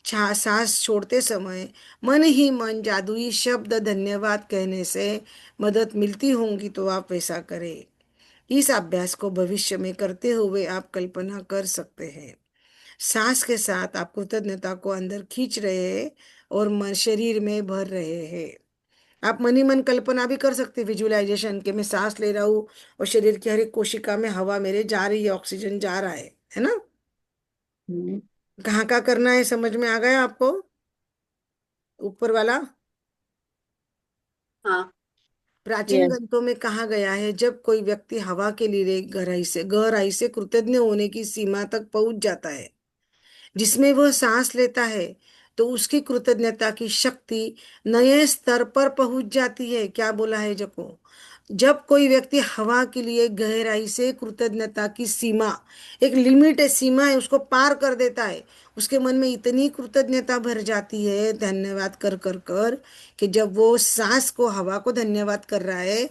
सांस छोड़ते समय मन ही मन जादुई शब्द धन्यवाद कहने से मदद मिलती होंगी तो आप वैसा करें। इस अभ्यास को भविष्य में करते हुए आप कल्पना कर सकते हैं, सांस के साथ आप कृतज्ञता को अंदर खींच रहे हैं और मन शरीर में भर रहे हैं। आप मन ही मन कल्पना भी कर सकते हैं, विजुअलाइजेशन के मैं सांस ले रहा हूँ और शरीर की हर एक कोशिका में हवा मेरे जा रही है, ऑक्सीजन जा रहा है ना। हम्म, कहाँ का करना है, समझ में आ गया आपको? ऊपर वाला। हाँ। प्राचीन yes, ग्रंथों में कहा गया है, जब कोई व्यक्ति हवा के लिए गहराई से कृतज्ञ होने की सीमा तक पहुंच जाता है जिसमें वह सांस लेता है, तो उसकी कृतज्ञता की शक्ति नए स्तर पर पहुंच जाती है। क्या बोला है जको? जब कोई व्यक्ति हवा के लिए गहराई से कृतज्ञता की सीमा, एक लिमिट है, सीमा है, उसको पार कर देता है, उसके मन में इतनी कृतज्ञता भर जाती है धन्यवाद कर कर कर, कि जब वो सांस को, हवा को धन्यवाद कर रहा है,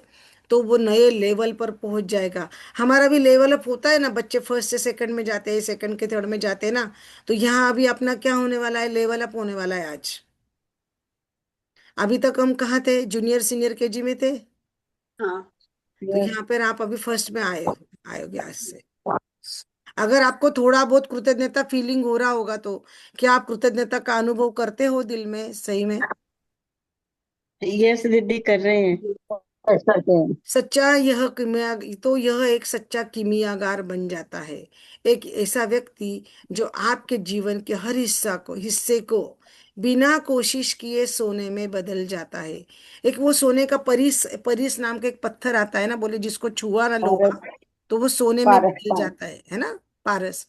तो वो नए लेवल पर पहुंच जाएगा। हमारा भी लेवल अप होता है ना, बच्चे फर्स्ट से सेकंड में जाते हैं, सेकंड के थर्ड में जाते हैं ना, तो यहाँ अभी अपना क्या होने वाला है, लेवल अप होने वाला है आज। अभी तक हम कहाँ थे, जूनियर सीनियर केजी में थे, हाँ। तो yes, यहाँ पर आप अभी फर्स्ट में आयोगे आज से। अगर आपको थोड़ा बहुत कृतज्ञता फीलिंग हो रहा होगा, तो क्या आप कृतज्ञता का अनुभव करते हो दिल में, सही में? yes, दीदी कर रहे हैं। yes, करते हैं। सच्चा यह किमिया तो यह एक सच्चा किमियागार बन जाता है, एक ऐसा व्यक्ति जो आपके जीवन के हर हिस्से को बिना कोशिश किए सोने में बदल जाता है। एक वो सोने का परिस परिस नाम का एक पत्थर आता है ना, बोले जिसको छुआ ना लोहा, पारस तो वो सोने में पारस बदल पारस जाता है ना, पारस।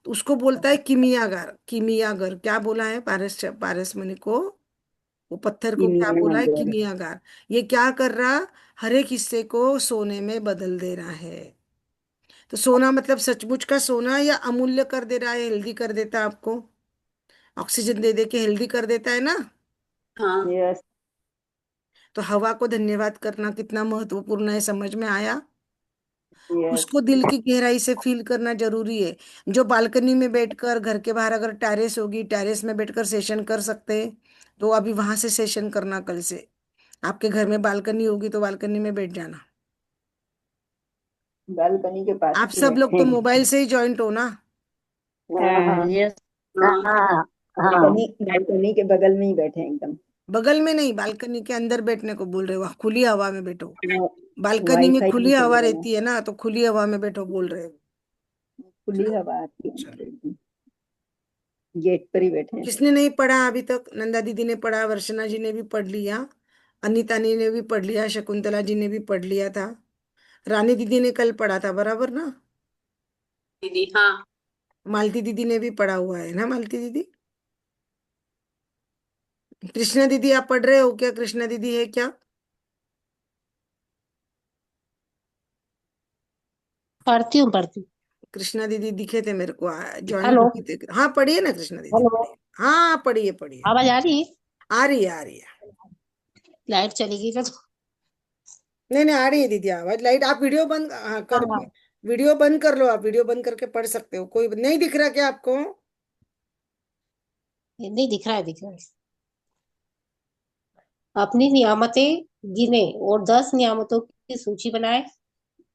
तो उसको बोलता है किमियागार। किमियागर क्या बोला है, पारस पारस मणि को, वो पत्थर को क्या बोला है, कीमियागर। कीमियागार। ये क्या कर रहा, हर एक हिस्से को सोने में बदल दे रहा है। तो सोना मतलब सचमुच का सोना, या अमूल्य कर दे रहा है, हेल्दी कर देता है आपको, ऑक्सीजन दे दे के हेल्दी कर देता है ना। हाँ। यस तो हवा को धन्यवाद करना कितना महत्वपूर्ण है, समझ में आया? यस। उसको दिल की गहराई से फील करना जरूरी है। जो बालकनी में बैठकर, घर के बाहर अगर टेरेस होगी, टेरेस में बैठकर सेशन कर सकते हैं, तो अभी वहां से सेशन करना कल से। आपके घर में बालकनी होगी तो बालकनी में बैठ जाना। बालकनी के पास आप ही सब लोग बैठे तो हैं। मोबाइल से ही ज्वाइंट हो ना। हाँ यस। हाँ हाँ। हाँ बालकनी बालकनी के बगल में ही बैठे हैं एकदम। बगल में नहीं, बालकनी के अंदर बैठने को बोल रहे हो, खुली हवा में बैठो। बालकनी में वाईफाई भी खुली चल हवा रहा है। रहती है ना, तो खुली हवा में बैठो बोल रहे हो। खुली हवा आती है चलो, हमको एकदम। गेट पर ही बैठे हैं। किसने नहीं पढ़ा अभी तक? नंदा दीदी ने पढ़ा, वर्षना जी ने भी पढ़ लिया, अनीता ने भी पढ़ लिया, शकुंतला जी ने भी पढ़ लिया था, रानी दीदी ने कल पढ़ा था, बराबर ना? दीदी, हाँ। मालती दीदी ने भी पढ़ा हुआ है ना, मालती दीदी। कृष्णा दीदी आप पढ़ रहे हो क्या? कृष्णा दीदी है क्या? पढ़ती हूँ। कृष्णा दीदी दिखे थे मेरे को, ज्वाइन हेलो। हुए थे। हाँ पढ़िए ना कृष्णा दीदी, हेलो। पढ़िए। हाँ पढ़िए पढ़िए। आवाज आ रही है? आ रही है, आ रही है। लाइट चली गई क्या? नहीं नहीं, आ रही है दीदी आवाज। लाइट, आप वीडियो बंद, हाँ हाँ कर, हाँ। वीडियो बंद कर लो। आप वीडियो बंद करके पढ़ सकते हो, कोई नहीं दिख रहा क्या आपको? ये नहीं दिख रहा है, दिख रहा है। अपनी नियामतें गिने और 10 नियामतों की सूची बनाए।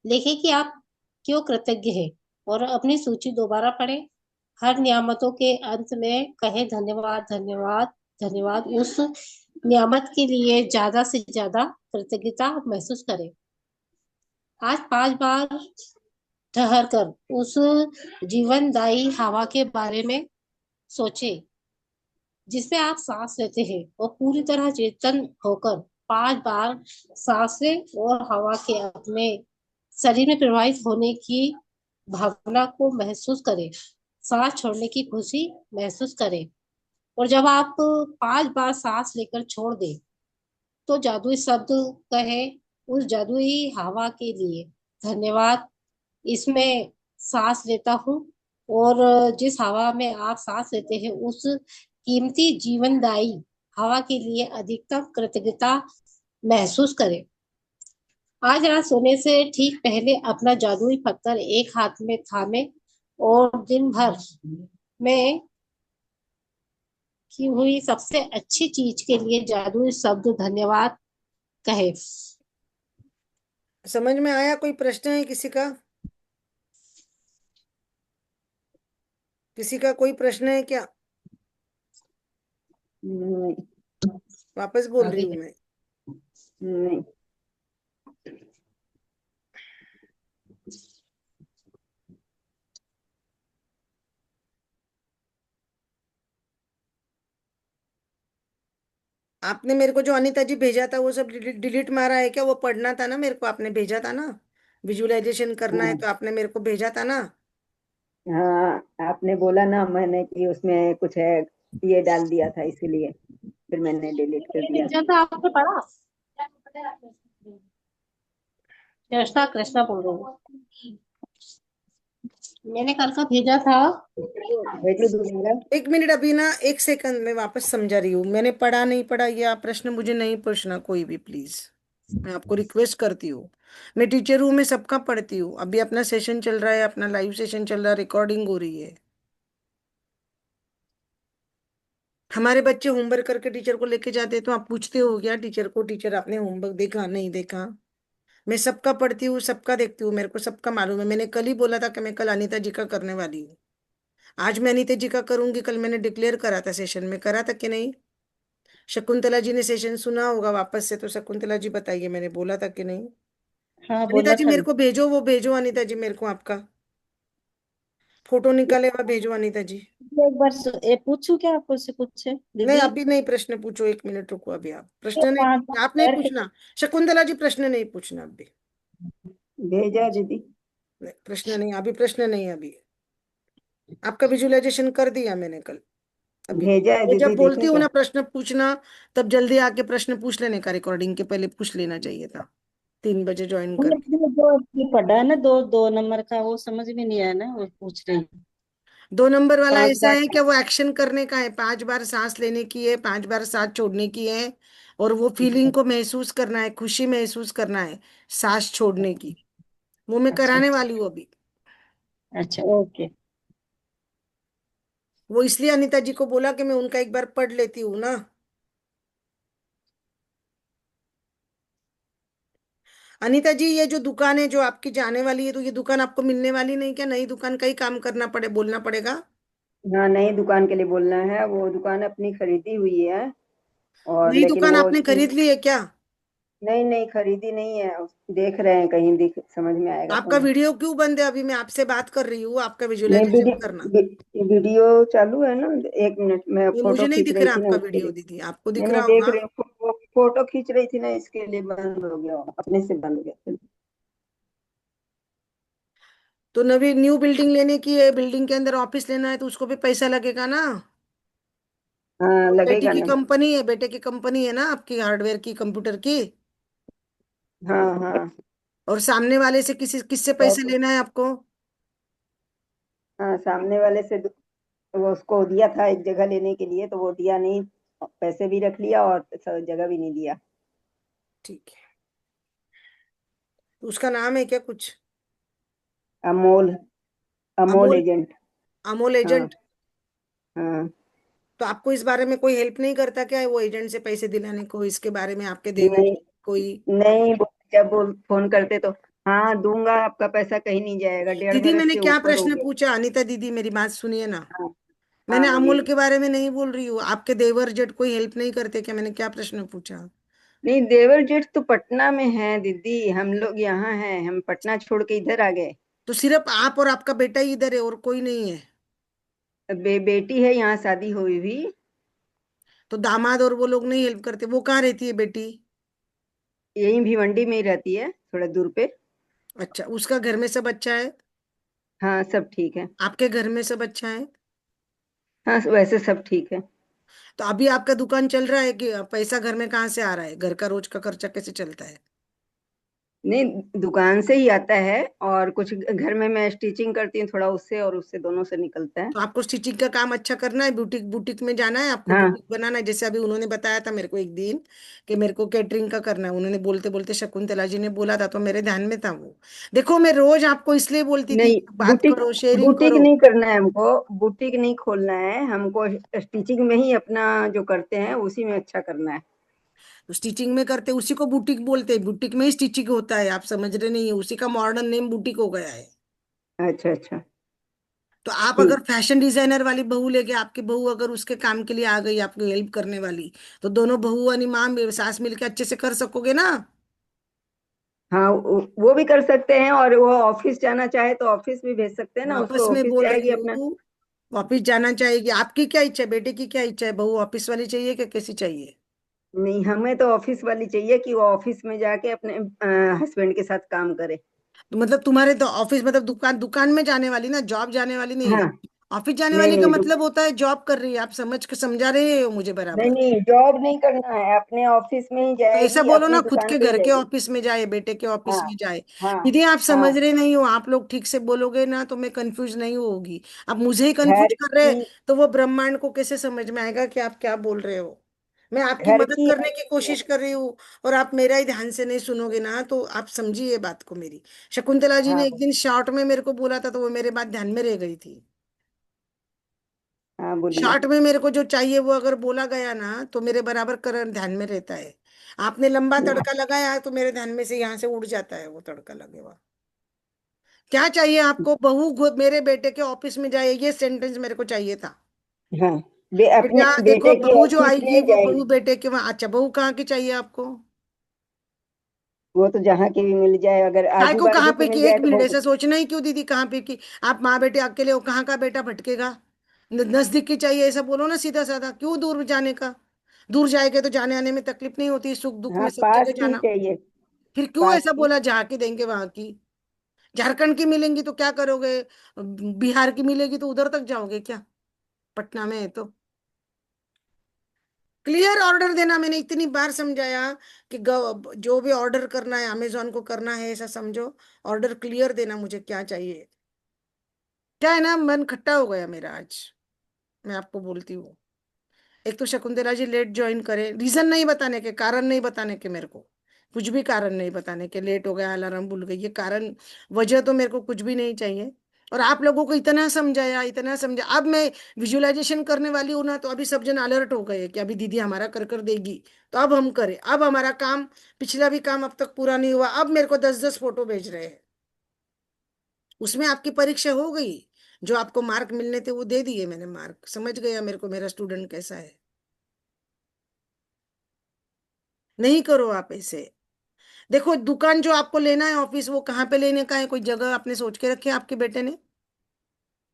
लिखे कि आप क्यों कृतज्ञ हैं और अपनी सूची दोबारा पढ़ें। हर नियामतों के अंत में कहे धन्यवाद धन्यवाद धन्यवाद। उस नियामत के लिए ज्यादा से ज्यादा कृतज्ञता महसूस करें। आज 5 बार ठहर कर उस जीवनदायी हवा के बारे में सोचे जिसमें आप सांस लेते हैं और पूरी तरह चेतन होकर 5 बार सांसें और हवा के अपने शरीर में प्रवाहित होने की भावना को महसूस करें। सांस छोड़ने की खुशी महसूस करें। और जब आप 5 बार सांस लेकर छोड़ दें, तो जादुई शब्द कहे उस जादुई हवा के लिए धन्यवाद। इसमें सांस लेता हूँ और जिस हवा में आप सांस लेते हैं उस कीमती जीवनदायी हवा के लिए अधिकतम कृतज्ञता महसूस करें। आज रात सोने से ठीक पहले अपना जादुई पत्थर एक हाथ में थामे और दिन भर में की हुई सबसे अच्छी चीज के लिए जादुई शब्द धन्यवाद कहे। समझ में आया? कोई प्रश्न है किसी का? किसी का कोई प्रश्न है क्या? नहीं। वापस बोल रही आगे हूँ मैं। नहीं। आपने मेरे को जो अनीता जी भेजा था वो सब डिलीट मारा है क्या? वो पढ़ना था ना मेरे को, आपने भेजा था ना। विजुअलाइजेशन करना है हाँ। तो आपने मेरे को भेजा था ना। हाँ, आपने बोला ना, मैंने कि उसमें कुछ है, ये डाल दिया था, इसीलिए फिर मैंने डिलीट कर दिया। जब आपने पढ़ा कृष्णा कृष्णा बोल रही हूँ। मैंने कल का भेजा था। भेजो दोबारा। एक मिनट, अभी ना, एक सेकंड में वापस समझा रही हूँ। मैंने पढ़ा नहीं पढ़ा ये आप प्रश्न मुझे नहीं पूछना कोई भी, प्लीज। मैं आपको रिक्वेस्ट करती हूँ। मैं टीचर हूँ, मैं सबका पढ़ती हूँ। अभी अपना सेशन चल रहा है, अपना लाइव सेशन चल रहा है, रिकॉर्डिंग हो रही है। हमारे बच्चे होमवर्क करके टीचर को लेके जाते हैं तो आप पूछते हो क्या टीचर को, टीचर आपने होमवर्क देखा नहीं देखा? मैं सबका पढ़ती हूँ, सबका देखती हूँ, मेरे को सबका मालूम है। मैंने कल ही बोला था कि मैं कल अनीता जी का करने वाली हूँ। आज मैं अनीता जी का करूंगी, कल मैंने डिक्लेयर करा था सेशन में, करा था कि नहीं? शकुंतला जी ने सेशन सुना होगा वापस से, तो शकुंतला जी बताइए मैंने बोला था कि नहीं? हाँ अनीता बोला जी था मेरे ना। को भेजो, वो भेजो अनीता जी मेरे को आपका फोटो निकाले हुआ भेजो अनीता जी। एक बार ये पूछूं क्या आपको से कुछ है नहीं, दीदी? अभी नहीं प्रश्न पूछो, एक मिनट रुको, अभी आप ये प्रश्न नहीं, पाँच पाँच आप नहीं पैर के पूछना। शकुंतला जी प्रश्न नहीं पूछना अभी। भेजा दीदी। नहीं, प्रश्न नहीं अभी, प्रश्न नहीं अभी। आपका विजुअलाइजेशन कर दिया मैंने कल। अभी भेजा है मैं जब दीदी, बोलती देखें हूँ क्या? ना प्रश्न पूछना, तब जल्दी आके प्रश्न पूछ लेने का, रिकॉर्डिंग के पहले पूछ लेना चाहिए था, 3 बजे ज्वाइन हमने करके। दो ये पढ़ा है ना, दो दो नंबर का, वो समझ में नहीं आया ना, वो पूछ रही हूँ। 2 नंबर वाला पांच ऐसा बार। है कि वो एक्शन करने का है, 5 बार सांस लेने की है, 5 बार सांस छोड़ने की है। और वो फीलिंग को महसूस करना है, खुशी महसूस करना है सांस छोड़ने की। वो मैं अच्छा कराने वाली हूँ अभी। अच्छा ओके। वो इसलिए अनीता जी को बोला कि मैं उनका एक बार पढ़ लेती हूँ ना। अनीता जी, ये जो दुकान है जो आपकी जाने वाली है, तो ये दुकान आपको मिलने वाली नहीं क्या? नई दुकान का ही काम करना पड़े, बोलना पड़ेगा? हाँ, नई दुकान के लिए बोलना है, वो दुकान अपनी खरीदी हुई है। और नई लेकिन दुकान वो आपने खरीद ली है क्या? नहीं नहीं, खरीदी नहीं है, देख रहे हैं, कहीं दिख समझ में आएगा तो आपका नहीं। वीडियो क्यों बंद है? अभी मैं आपसे बात कर रही हूँ, आपका नहीं, विजुअलाइजेशन करना। वीडियो चालू है ना। 1 मिनट, मैं ये फोटो मुझे नहीं खींच दिख रही रहा थी ना, आपका इसके वीडियो लिए। दीदी, आपको नहीं दिख रहा नहीं, देख होगा। रही हूँ, फोटो खींच रही थी ना, इसके लिए बंद हो गया, अपने से बंद हो गया। तो नवी न्यू बिल्डिंग लेने की है, बिल्डिंग के अंदर ऑफिस लेना है, तो उसको भी पैसा लगेगा ना। हाँ, और बेटी लगेगा की ना। कंपनी है, बेटे की कंपनी है ना आपकी, हार्डवेयर की, कंप्यूटर की। हाँ हाँ। और सामने वाले से किसी किससे पैसे तो लेना है आपको? हाँ, सामने वाले से वो उसको दिया था एक जगह लेने के लिए, तो वो दिया नहीं, पैसे भी रख लिया और जगह भी नहीं दिया। ठीक है। तो उसका नाम है क्या कुछ? अमोल। अमोल अमोल? एजेंट। अमोल हाँ एजेंट? हाँ। तो आपको इस बारे में कोई हेल्प नहीं करता क्या, वो एजेंट से पैसे दिलाने को, इसके बारे में आपके देवर नहीं कोई? नहीं, जब वो फोन करते तो हाँ दूंगा, आपका पैसा कहीं नहीं जाएगा, डेढ़ दीदी बरस मैंने से क्या ऊपर हो प्रश्न गया। पूछा? अनीता दीदी मेरी बात सुनिए ना। हाँ हाँ, मैंने अमूल बोलिए। के बारे में नहीं बोल रही हूँ, आपके देवर जेठ कोई हेल्प नहीं करते क्या? मैंने क्या प्रश्न पूछा? नहीं, देवर जेठ तो पटना में है दीदी, हम लोग यहाँ हैं, हम पटना छोड़ के इधर आ गए। तो सिर्फ आप और आपका बेटा ही इधर है और कोई नहीं है? बेटी है यहाँ, शादी हुई भी। तो दामाद और वो लोग नहीं हेल्प करते? वो कहाँ रहती है बेटी? यही भिवंडी में ही रहती है, थोड़ा दूर पे। अच्छा, उसका घर में सब अच्छा है? हाँ, सब ठीक है। आपके घर में सब अच्छा है? हाँ, वैसे सब ठीक है। तो अभी आपका दुकान चल रहा है कि पैसा घर में कहाँ से आ रहा है? घर का रोज का खर्चा कैसे चलता है? नहीं, दुकान से ही आता है, और कुछ घर में मैं स्टिचिंग करती हूँ थोड़ा, उससे और उससे दोनों से निकलता है। तो आपको स्टिचिंग का काम अच्छा करना है, बुटीक बुटीक में जाना है, आपको हाँ बुटीक बनाना है। जैसे अभी उन्होंने बताया था मेरे को एक दिन कि मेरे को कैटरिंग का करना है, उन्होंने बोलते बोलते शकुंतला जी ने बोला था, तो मेरे ध्यान में था वो। देखो मैं रोज आपको इसलिए बोलती थी नहीं, बात बुटीक करो, शेयरिंग बुटीक करो। नहीं करना है हमको। बुटीक नहीं खोलना है हमको। स्टिचिंग में ही अपना जो करते हैं उसी में अच्छा करना है। तो स्टिचिंग में करते उसी को बुटीक बोलते हैं, बुटीक में ही स्टिचिंग होता है, आप समझ रहे नहीं है, उसी का मॉडर्न नेम बुटीक हो गया है। अच्छा अच्छा। तो आप अगर ठीक। फैशन डिजाइनर वाली बहू लेके, आपकी बहू अगर उसके काम के लिए आ गई आपको हेल्प करने वाली, तो दोनों बहू यानी माँ सास मिलके अच्छे से कर सकोगे ना। हाँ, वो भी कर सकते हैं, और वो ऑफिस जाना चाहे तो ऑफिस भी भेज सकते हैं ना वापस उसको, मैं ऑफिस बोल जाएगी रही अपना। हूँ, वापिस जाना चाहेगी। आपकी क्या इच्छा है, बेटे की क्या इच्छा है, बहू ऑफिस वाली चाहिए कि कैसी चाहिए? नहीं, हमें तो ऑफिस वाली चाहिए कि वो ऑफिस में जाके अपने हस्बैंड के साथ काम करे। तो मतलब तुम्हारे तो ऑफिस मतलब दुकान, दुकान में जाने वाली ना, जॉब जाने वाली नहीं। हाँ। ऑफिस जाने नहीं वाली का नहीं मतलब होता है जॉब कर रही है, आप समझ के समझा रहे हो मुझे नहीं बराबर? नहीं, जॉब नहीं करना है, अपने ऑफिस में ही तो ऐसा जाएगी, बोलो ना, अपनी खुद दुकान के पे ही घर के जाएगी। ऑफिस में जाए, बेटे के ऑफिस हाँ में जाए। हाँ दीदी आप समझ हाँ। रहे नहीं हो, आप लोग ठीक से बोलोगे ना तो मैं कंफ्यूज नहीं होगी। आप मुझे ही कंफ्यूज घर कर रहे हैं, की तो वो ब्रह्मांड को कैसे समझ में आएगा कि आप क्या बोल रहे हो? मैं आपकी घर मदद की करने की कोशिश कर रही हूँ, और आप मेरा ही ध्यान से नहीं सुनोगे ना, तो आप समझिए बात को मेरी। शकुंतला जी ने हाँ एक दिन शॉर्ट में मेरे को बोला था, तो वो मेरे बात ध्यान में रह गई थी। हाँ, बोलिए। शॉर्ट में मेरे को जो चाहिए वो अगर बोला गया ना, तो मेरे बराबर कर ध्यान में रहता है। आपने लंबा तड़का लगाया है, तो मेरे ध्यान में से यहाँ से उड़ जाता है वो तड़का लगे हुआ। क्या चाहिए आपको? बहू मेरे बेटे के ऑफिस में जाए, ये सेंटेंस मेरे को चाहिए था। हाँ, अपने बेटा देखो, बेटे के बहू जो ऑफिस आएगी में वो बहू जाएगी। बेटे के वहां। अच्छा, बहू कहाँ की चाहिए आपको? वो तो जहाँ की भी मिल जाए, अगर काय आजू को कहाँ बाजू की पे मिल की? जाए एक तो मिनट, बहुत ऐसा अच्छा। सोचना ही क्यों दीदी, कहाँ पे की? आप माँ बेटे अकेले हो, कहाँ का बेटा भटकेगा? नजदीक की चाहिए ऐसा बोलो ना, सीधा साधा, क्यों दूर जाने का? दूर जाएंगे तो जाने आने में तकलीफ नहीं होती, सुख दुख हाँ, में सब जगह पास की ही जाना। चाहिए। फिर क्यों पास ऐसा की। बोला जहाँ की देंगे वहां की? झारखंड की मिलेंगी तो क्या करोगे? बिहार की मिलेगी तो उधर तक जाओगे क्या? पटना में है तो क्लियर ऑर्डर देना। मैंने इतनी बार समझाया कि जो भी ऑर्डर करना है अमेजोन को करना है, ऐसा समझो। ऑर्डर क्लियर देना, मुझे क्या चाहिए। क्या है ना, मन खट्टा हो गया मेरा आज, मैं आपको बोलती हूँ। एक तो शकुंतला जी लेट ज्वाइन करे, रीजन नहीं बताने के, कारण नहीं बताने के, मेरे को कुछ भी कारण नहीं बताने के, लेट हो गया, अलार्म भूल गई, ये कारण वजह तो मेरे को कुछ भी नहीं चाहिए। और आप लोगों को इतना समझाया, इतना समझा, अब मैं विजुअलाइजेशन करने वाली हूं ना, तो अभी सब जन अलर्ट हो गए कि अभी दीदी हमारा कर कर देगी। तो अब हम करें, अब हमारा काम, पिछला भी काम अब तक पूरा नहीं हुआ, अब मेरे को 10-10 फोटो भेज रहे हैं। उसमें आपकी परीक्षा हो गई, जो आपको मार्क मिलने थे वो दे दिए मैंने मार्क, समझ गया मेरे को मेरा स्टूडेंट कैसा है। नहीं करो आप ऐसे। देखो, दुकान जो आपको लेना है ऑफिस, वो कहाँ पे लेने का है? कोई जगह आपने सोच के रखी है आपके बेटे ने?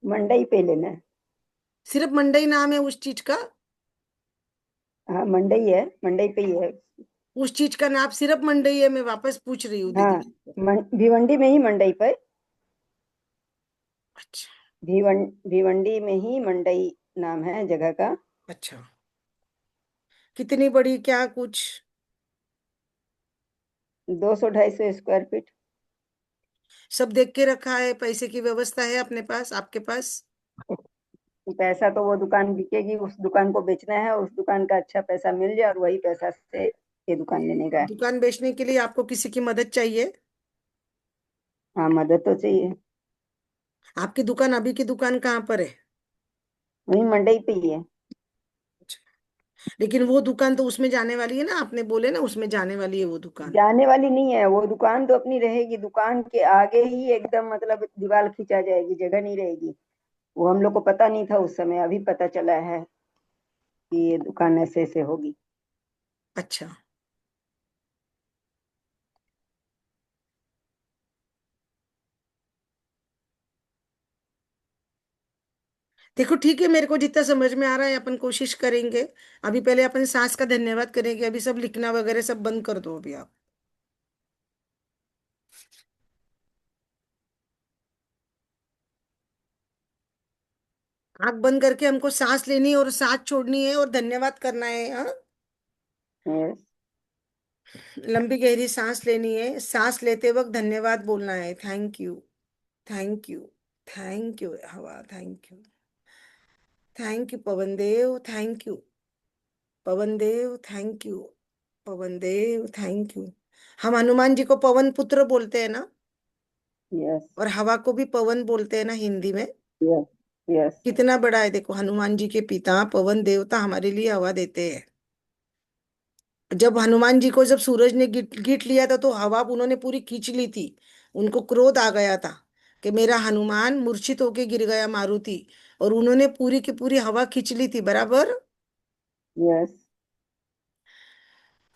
मंडई पे लेना है। सिर्फ मंडई नाम है उस चीज का? हाँ, मंडई है, मंडई पे ही है। उस चीज का नाम सिर्फ मंडई है? मैं वापस पूछ रही हूँ हाँ, दीदी को। भिवंडी में ही मंडई पर। अच्छा। भिवंडी में ही मंडई नाम है जगह का। अच्छा, कितनी बड़ी, क्या कुछ? 200-250 स्क्वायर फीट। सब देख के रखा है? पैसे की व्यवस्था है अपने पास, आपके पास? पैसा तो वो दुकान बिकेगी, उस दुकान को बेचना है, उस दुकान का अच्छा पैसा मिल जाए और वही पैसा से ये दुकान लेने का है। दुकान बेचने के लिए आपको किसी की मदद चाहिए? हाँ, मदद तो चाहिए। आपकी दुकान, अभी की दुकान कहाँ पर है? वही मंडई पे ही है। अच्छा। लेकिन वो दुकान तो उसमें जाने वाली है ना, आपने बोले ना उसमें जाने वाली है वो दुकान। जाने वाली नहीं है, वो दुकान तो अपनी रहेगी, दुकान के आगे ही एकदम मतलब दीवार खींचा जाएगी, जगह नहीं रहेगी। वो हम लोग को पता नहीं था उस समय, अभी पता चला है कि ये दुकान ऐसे ऐसे होगी। अच्छा। देखो ठीक है, मेरे को जितना समझ में आ रहा है अपन कोशिश करेंगे। अभी पहले अपन सास का धन्यवाद करेंगे, अभी सब लिखना वगैरह सब बंद कर दो अभी आप। आंख बंद करके हमको सांस लेनी है और सांस छोड़नी है और धन्यवाद करना है। हाँ, यस लंबी गहरी सांस लेनी है, सांस लेते वक्त धन्यवाद बोलना है। Thank you, thank you, thank you हवा, thank you, thank you Pavan Dev, thank you Pavan Dev, thank you Pavan Dev, thank you. हम हनुमान जी को पवन पुत्र बोलते हैं ना, यस और हवा को भी पवन बोलते हैं ना हिंदी में। यस यस कितना बड़ा है देखो, हनुमान जी के पिता पवन देवता हमारे लिए हवा देते हैं। जब हनुमान जी को जब सूरज ने गिट गिट लिया था तो हवा उन्होंने पूरी खींच ली थी। उनको क्रोध आ गया था कि मेरा हनुमान मूर्छित होके गिर गया मारुति, और उन्होंने पूरी की पूरी हवा खींच ली थी बराबर। Yes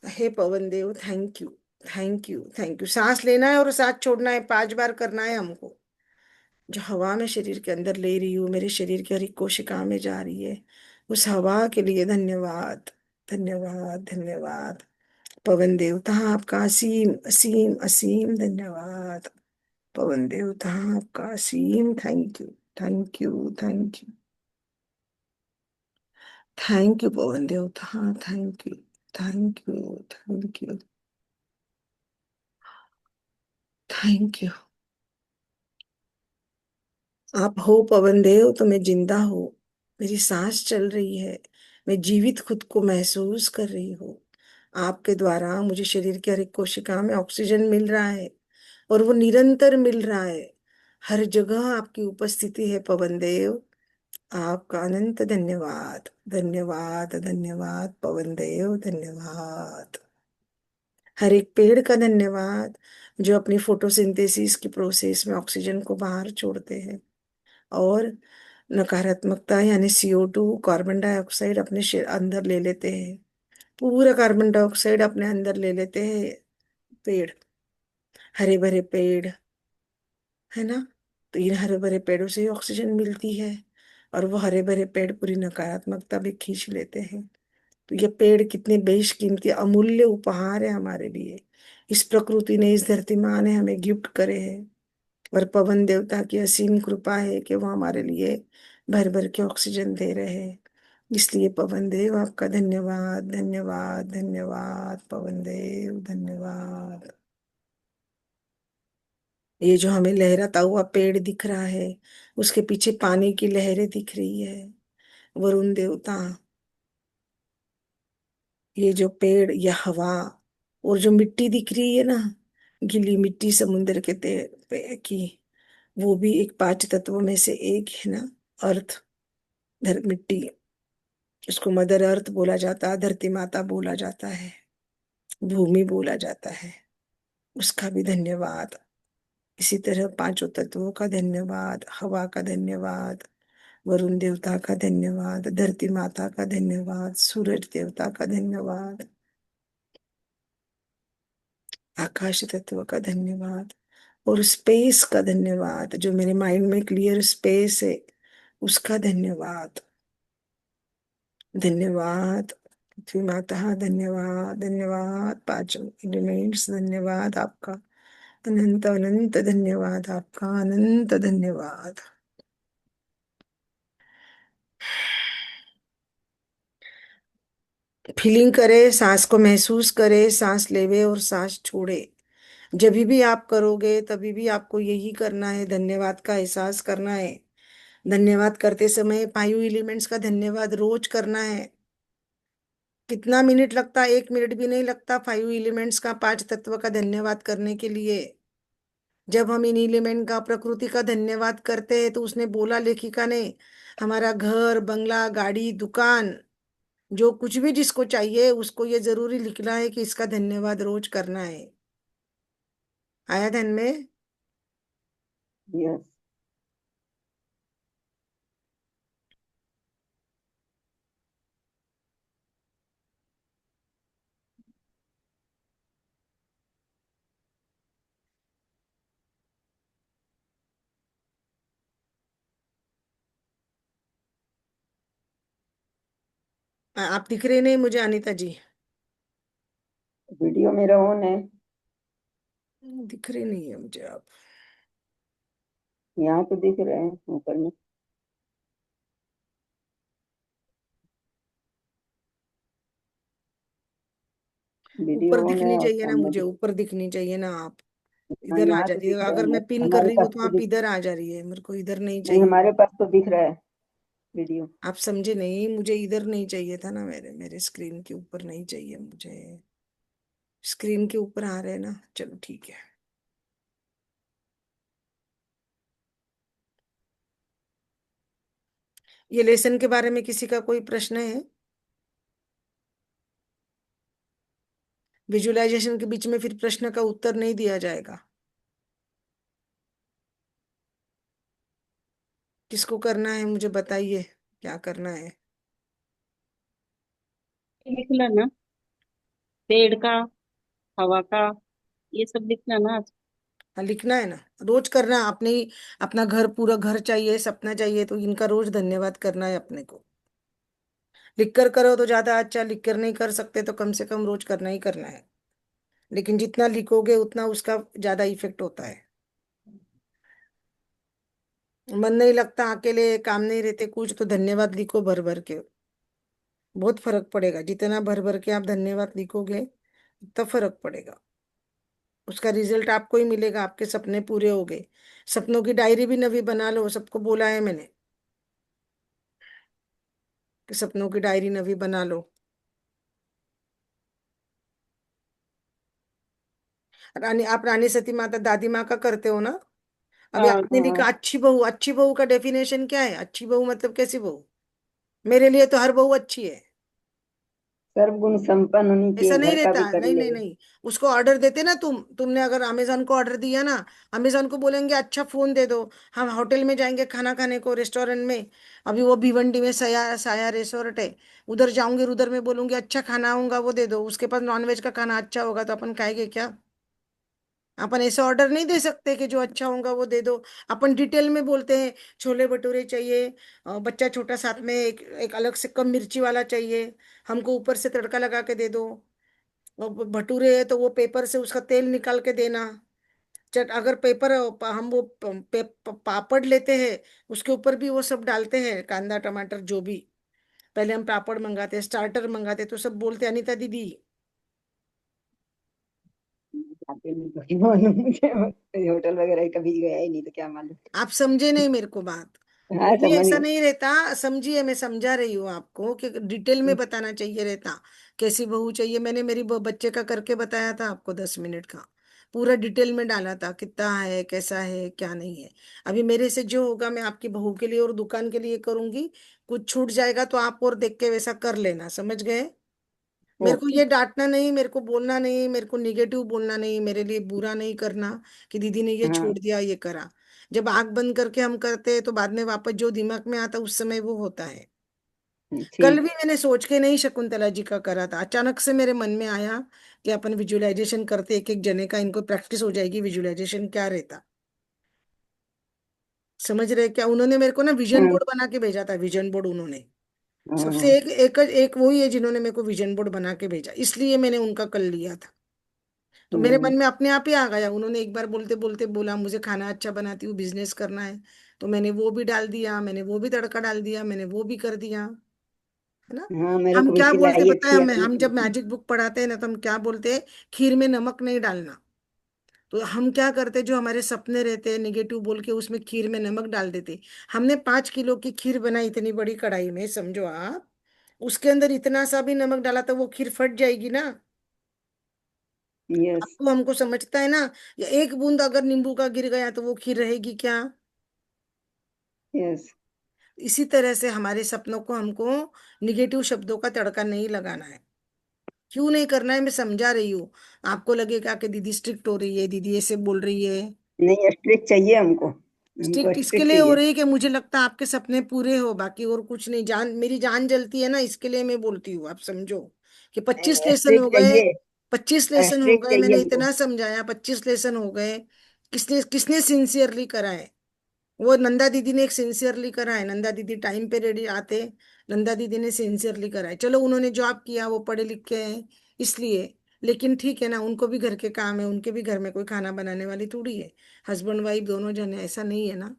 hey Pawan Dev, thank you, thank you, thank you. सांस लेना है और सांस छोड़ना है, 5 बार करना है हमको। जो हवा में शरीर के अंदर ले रही हूँ, मेरे शरीर की हर एक कोशिका में जा रही है, उस हवा के लिए धन्यवाद, धन्यवाद, धन्यवाद। पवन देवता आपका असीम असीम असीम धन्यवाद। पवन देवता आपका असीम thank you, thank you, thank you, thank you Pavan Devta, thank you, thank you, thank you, thank you. आप हो पवन देव तो मैं जिंदा हूँ, मेरी सांस चल रही है, मैं जीवित खुद को महसूस कर रही हूँ। आपके द्वारा मुझे शरीर की हर एक कोशिका में ऑक्सीजन मिल रहा है, और वो निरंतर मिल रहा है। हर जगह आपकी उपस्थिति है पवन देव। आपका अनंत धन्यवाद, धन्यवाद, धन्यवाद पवन देव, धन्यवाद। हर एक पेड़ का धन्यवाद जो अपनी फोटोसिंथेसिस की प्रोसेस में ऑक्सीजन को बाहर छोड़ते हैं, और नकारात्मकता यानी CO2 कार्बन डाइऑक्साइड अपने अंदर ले लेते हैं। पूरा कार्बन डाइऑक्साइड अपने अंदर ले लेते हैं पेड़, हरे भरे पेड़, है ना। तो इन हरे भरे पेड़ों से ही ऑक्सीजन मिलती है, और वो हरे भरे पेड़ पूरी नकारात्मकता भी खींच लेते हैं। तो ये पेड़ कितने बेशकीमती अमूल्य उपहार है हमारे लिए। इस प्रकृति ने, इस धरती माँ ने हमें गिफ्ट करे हैं, और पवन देवता की असीम कृपा है कि वो हमारे लिए भर भर के ऑक्सीजन दे रहे हैं। इसलिए पवन देव आपका धन्यवाद, धन्यवाद, धन्यवाद पवन देव, धन्यवाद। ये जो हमें लहराता हुआ पेड़ दिख रहा है, उसके पीछे पानी की लहरें दिख रही है। वरुण देवता, ये जो पेड़, ये हवा, और जो मिट्टी दिख रही है ना, गीली मिट्टी समुद्र के की, वो भी एक 5 तत्वों में से एक है ना। अर्थ, मिट्टी, उसको मदर अर्थ बोला जाता है, धरती माता बोला जाता है, भूमि बोला जाता है। उसका भी धन्यवाद। इसी तरह 5 तत्वों का धन्यवाद, हवा का धन्यवाद, वरुण देवता का धन्यवाद, धरती माता का धन्यवाद, सूरज देवता का धन्यवाद, आकाश तत्व का धन्यवाद, और स्पेस का धन्यवाद। जो मेरे माइंड में क्लियर स्पेस है, उसका धन्यवाद, धन्यवाद। पृथ्वी माता धन्यवाद, धन्यवाद। 5 एलिमेंट्स धन्यवाद आपका, अनंत अनंत धन्यवाद आपका, अनंत धन्यवाद। फीलिंग करे, सांस को महसूस करे, सांस लेवे और सांस छोड़े। जब भी आप करोगे तभी भी आपको यही करना है, धन्यवाद का एहसास करना है। धन्यवाद करते समय 5 एलिमेंट्स का धन्यवाद रोज करना है। कितना मिनट लगता है? 1 मिनट भी नहीं लगता 5 एलिमेंट्स का, 5 तत्व का धन्यवाद करने के लिए। जब हम इन एलिमेंट का, प्रकृति का धन्यवाद करते हैं, तो उसने बोला, लेखिका ने, हमारा घर, बंगला, गाड़ी, दुकान, जो कुछ भी जिसको चाहिए उसको ये जरूरी लिखना है कि इसका धन्यवाद रोज करना है। आया ध्यान में? यस आप दिख रहे नहीं मुझे अनीता जी, वीडियो मेरा ऑन है। दिख रही नहीं है मुझे आप। यहाँ तो दिख रहे हैं ऊपर में। वीडियो ऊपर ऑन है दिखनी और चाहिए ना, सामने मुझे ऊपर दिखनी चाहिए ना आप। हाँ, इधर आ यहाँ जा तो रही दिख है, रहा अगर है, मैं पिन कर हमारे रही पास हूँ तो तो आप दिख, इधर आ जा रही है, मेरे को इधर नहीं नहीं चाहिए। हमारे पास तो दिख रहा है वीडियो। आप समझे नहीं, मुझे इधर नहीं चाहिए था ना, मेरे मेरे स्क्रीन के ऊपर नहीं चाहिए मुझे। स्क्रीन के ऊपर आ रहे हैं ना, चलो ठीक है। ये लेसन के बारे में किसी का कोई प्रश्न है? विजुअलाइजेशन के बीच में फिर प्रश्न का उत्तर नहीं दिया जाएगा। किसको करना है मुझे बताइए, क्या करना है? लिखना ना, पेड़ का, हवा का, ये सब लिखना ना आज। हाँ लिखना है ना, रोज करना है। अपने ही अपना घर, पूरा घर चाहिए, सपना चाहिए, तो इनका रोज धन्यवाद करना है अपने को। लिख कर करो तो ज्यादा अच्छा, लिख कर नहीं कर सकते तो कम से कम रोज करना ही करना है। लेकिन जितना लिखोगे उतना उसका ज्यादा इफेक्ट होता है। मन नहीं लगता, अकेले काम नहीं रहते कुछ, तो धन्यवाद लिखो भर भर के। बहुत फर्क पड़ेगा, जितना भर भर के आप धन्यवाद लिखोगे उतना फर्क पड़ेगा। उसका रिजल्ट आपको ही मिलेगा, आपके सपने पूरे हो गए। सपनों की डायरी भी नवी बना लो, सबको बोला है मैंने कि सपनों की डायरी नवी बना लो। रानी, आप रानी सती माता दादी माँ का करते हो ना? अभी हाँ आपने हाँ, लिखा अच्छी बहू। अच्छी बहू का डेफिनेशन क्या है? अच्छी बहू मतलब कैसी बहू? मेरे लिए तो हर बहू अच्छी है। सर्वगुण संपन्न होनी ऐसा चाहिए, नहीं घर का रहता, भी कर नहीं ले। नहीं नहीं। उसको ऑर्डर देते ना तुमने अगर अमेजोन को ऑर्डर दिया ना, अमेजोन को बोलेंगे अच्छा फोन दे दो। हम होटल में जाएंगे खाना खाने को, रेस्टोरेंट में। अभी वो भिवंडी में साया साया रेस्टोरेंट है, उधर जाऊंगे, उधर में बोलूंगी अच्छा खाना होगा वो दे दो, उसके पास नॉनवेज का खाना अच्छा होगा तो अपन खाएंगे क्या? अपन ऐसे ऑर्डर नहीं दे सकते कि जो अच्छा होगा वो दे दो। अपन डिटेल में बोलते हैं, छोले भटूरे चाहिए, बच्चा छोटा साथ में एक एक अलग से कम मिर्ची वाला चाहिए, हमको ऊपर से तड़का लगा के दे दो। और भटूरे है तो वो पेपर से उसका तेल निकाल के देना। चट अगर पेपर हम वो पापड़ लेते हैं, उसके ऊपर भी वो सब डालते हैं, कांदा टमाटर जो भी। पहले हम पापड़ मंगाते हैं, स्टार्टर मंगाते हैं, तो सब बोलते हैं अनीता दीदी। जाते नहीं कोई मालूम मुझे, होटल वगैरह कभी गया ही नहीं तो क्या मालूम। आप समझे नहीं मेरे को बात? हाँ ये समझ ऐसा गए। नहीं रहता, समझिए, मैं समझा रही हूँ आपको कि डिटेल में बताना चाहिए रहता। कैसी बहू चाहिए, मैंने मेरी बच्चे का करके बताया था आपको, 10 मिनट का पूरा डिटेल में डाला था, कितना है, कैसा है, क्या नहीं है। अभी मेरे से जो होगा मैं आपकी बहू के लिए और दुकान के लिए करूंगी। कुछ छूट जाएगा तो आप और देख के वैसा कर लेना, समझ गए? मेरे को ओके। ये डांटना नहीं, मेरे को बोलना नहीं, मेरे को निगेटिव बोलना नहीं, मेरे लिए बुरा नहीं करना कि दीदी ने ये हाँ छोड़ दिया, ये करा। जब आंख बंद करके हम करते हैं तो बाद में वापस जो दिमाग में आता उस समय वो होता है। कल भी ठीक। मैंने सोच के नहीं शकुंतला जी का करा था, अचानक से मेरे मन में आया कि अपन विजुअलाइजेशन करते, एक एक जने का, इनको प्रैक्टिस हो जाएगी विजुअलाइजेशन क्या रहता। समझ रहे क्या? उन्होंने मेरे को ना विजन हाँ बोर्ड बना के भेजा था, विजन बोर्ड उन्होंने। हाँ सबसे हाँ, एक एक एक वही है जिन्होंने मेरे को विजन बोर्ड बना के भेजा, इसलिए मैंने उनका कल लिया था। तो मेरे हम्म, मन में अपने आप ही आ गया, उन्होंने एक बार बोलते बोलते बोला मुझे खाना अच्छा बनाती हूँ, बिजनेस करना है। तो मैंने वो भी डाल दिया, मैंने वो भी तड़का डाल दिया, मैंने वो भी कर दिया, है ना? हाँ मेरे हम को भी क्या बोलते सिलाई पता है, अच्छी हम आती हम जब है। मैजिक बुक पढ़ाते हैं ना, तो हम क्या बोलते हैं, खीर में नमक नहीं डालना। तो हम क्या करते, जो हमारे सपने रहते हैं निगेटिव बोल के, उसमें खीर में नमक डाल देते। हमने 5 किलो की खीर बनाई, इतनी बड़ी कढ़ाई में, समझो आप। उसके अंदर इतना सा भी नमक डाला तो वो खीर फट जाएगी ना। यस। आपको हमको समझता है ना? या एक बूंद अगर नींबू का गिर गया तो वो खीर रहेगी क्या? यस। इसी तरह से हमारे सपनों को हमको निगेटिव शब्दों का तड़का नहीं लगाना है। क्यों नहीं करना है, मैं समझा रही हूँ। आपको लगेगा कि दीदी स्ट्रिक्ट हो रही है, दीदी ऐसे बोल रही है। नहीं स्ट्रिक्ट चाहिए हमको, हमको स्ट्रिक्ट इसके स्ट्रिक्ट लिए हो चाहिए। रही है कि मुझे लगता है आपके सपने पूरे हो, बाकी और कुछ नहीं। जान, मेरी जान जलती है ना, इसके लिए मैं बोलती हूँ, आप समझो कि 25 लेसन हो स्ट्रिक्ट गए। चाहिए। 25 लेसन हो स्ट्रिक्ट गए, चाहिए मैंने हमको। इतना समझाया, 25 लेसन हो गए। किसने किसने सिंसियरली करा है? वो नंदा दीदी ने एक सिंसियरली करा है, नंदा दीदी टाइम पे रेडी आते। नंदा दीदी ने सिंसियरली करा है, चलो उन्होंने जॉब किया, वो पढ़े लिखे हैं इसलिए। लेकिन ठीक है ना, उनको भी घर के काम है, उनके भी घर में कोई खाना बनाने वाली थोड़ी है। हस्बैंड वाइफ दोनों जन है, ऐसा नहीं है ना?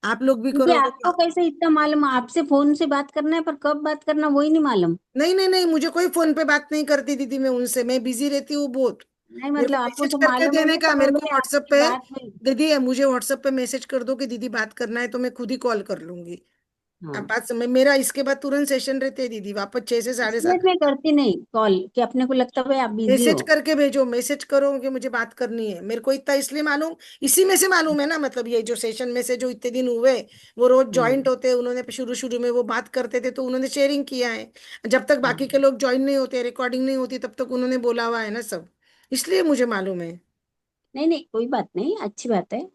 आप लोग भी क्योंकि करोगे आपको तो। कैसे इतना मालूम, आपसे फोन से बात करना है पर कब बात करना वही नहीं मालूम। नहीं नहीं नहीं, मुझे कोई फोन पे बात नहीं करती दीदी, मैं उनसे, मैं बिजी रहती हूँ बहुत। नहीं मेरे को मतलब आपको मैसेज तो करके मालूम है देने ना, का, तो मैं मेरे को बोली व्हाट्सएप आपकी पे, बात हुई। दीदी मुझे व्हाट्सएप पे मैसेज कर दो कि दीदी बात करना है, तो मैं खुद ही कॉल कर लूंगी। आप हाँ, बात समय, मेरा इसके बाद तुरंत सेशन रहते हैं दीदी, वापस 6 से 8:30। इसलिए मैं करती नहीं कॉल कि अपने को लगता है भाई आप बिजी मैसेज हो। करके भेजो, मैसेज करो कि मुझे बात करनी है, मेरे को इतना इसलिए मालूम, इसी में से मालूम है ना, मतलब ये जो सेशन में से जो इतने दिन हुए, वो रोज ज्वाइंट हाँ होते हैं, उन्होंने शुरू शुरू में वो बात करते थे तो उन्होंने शेयरिंग किया है। जब तक बाकी के हाँ। लोग ज्वाइन नहीं होते, रिकॉर्डिंग नहीं होती, तब तक उन्होंने बोला हुआ है ना सब, इसलिए मुझे मालूम है। नहीं नहीं कोई बात नहीं, अच्छी बात है।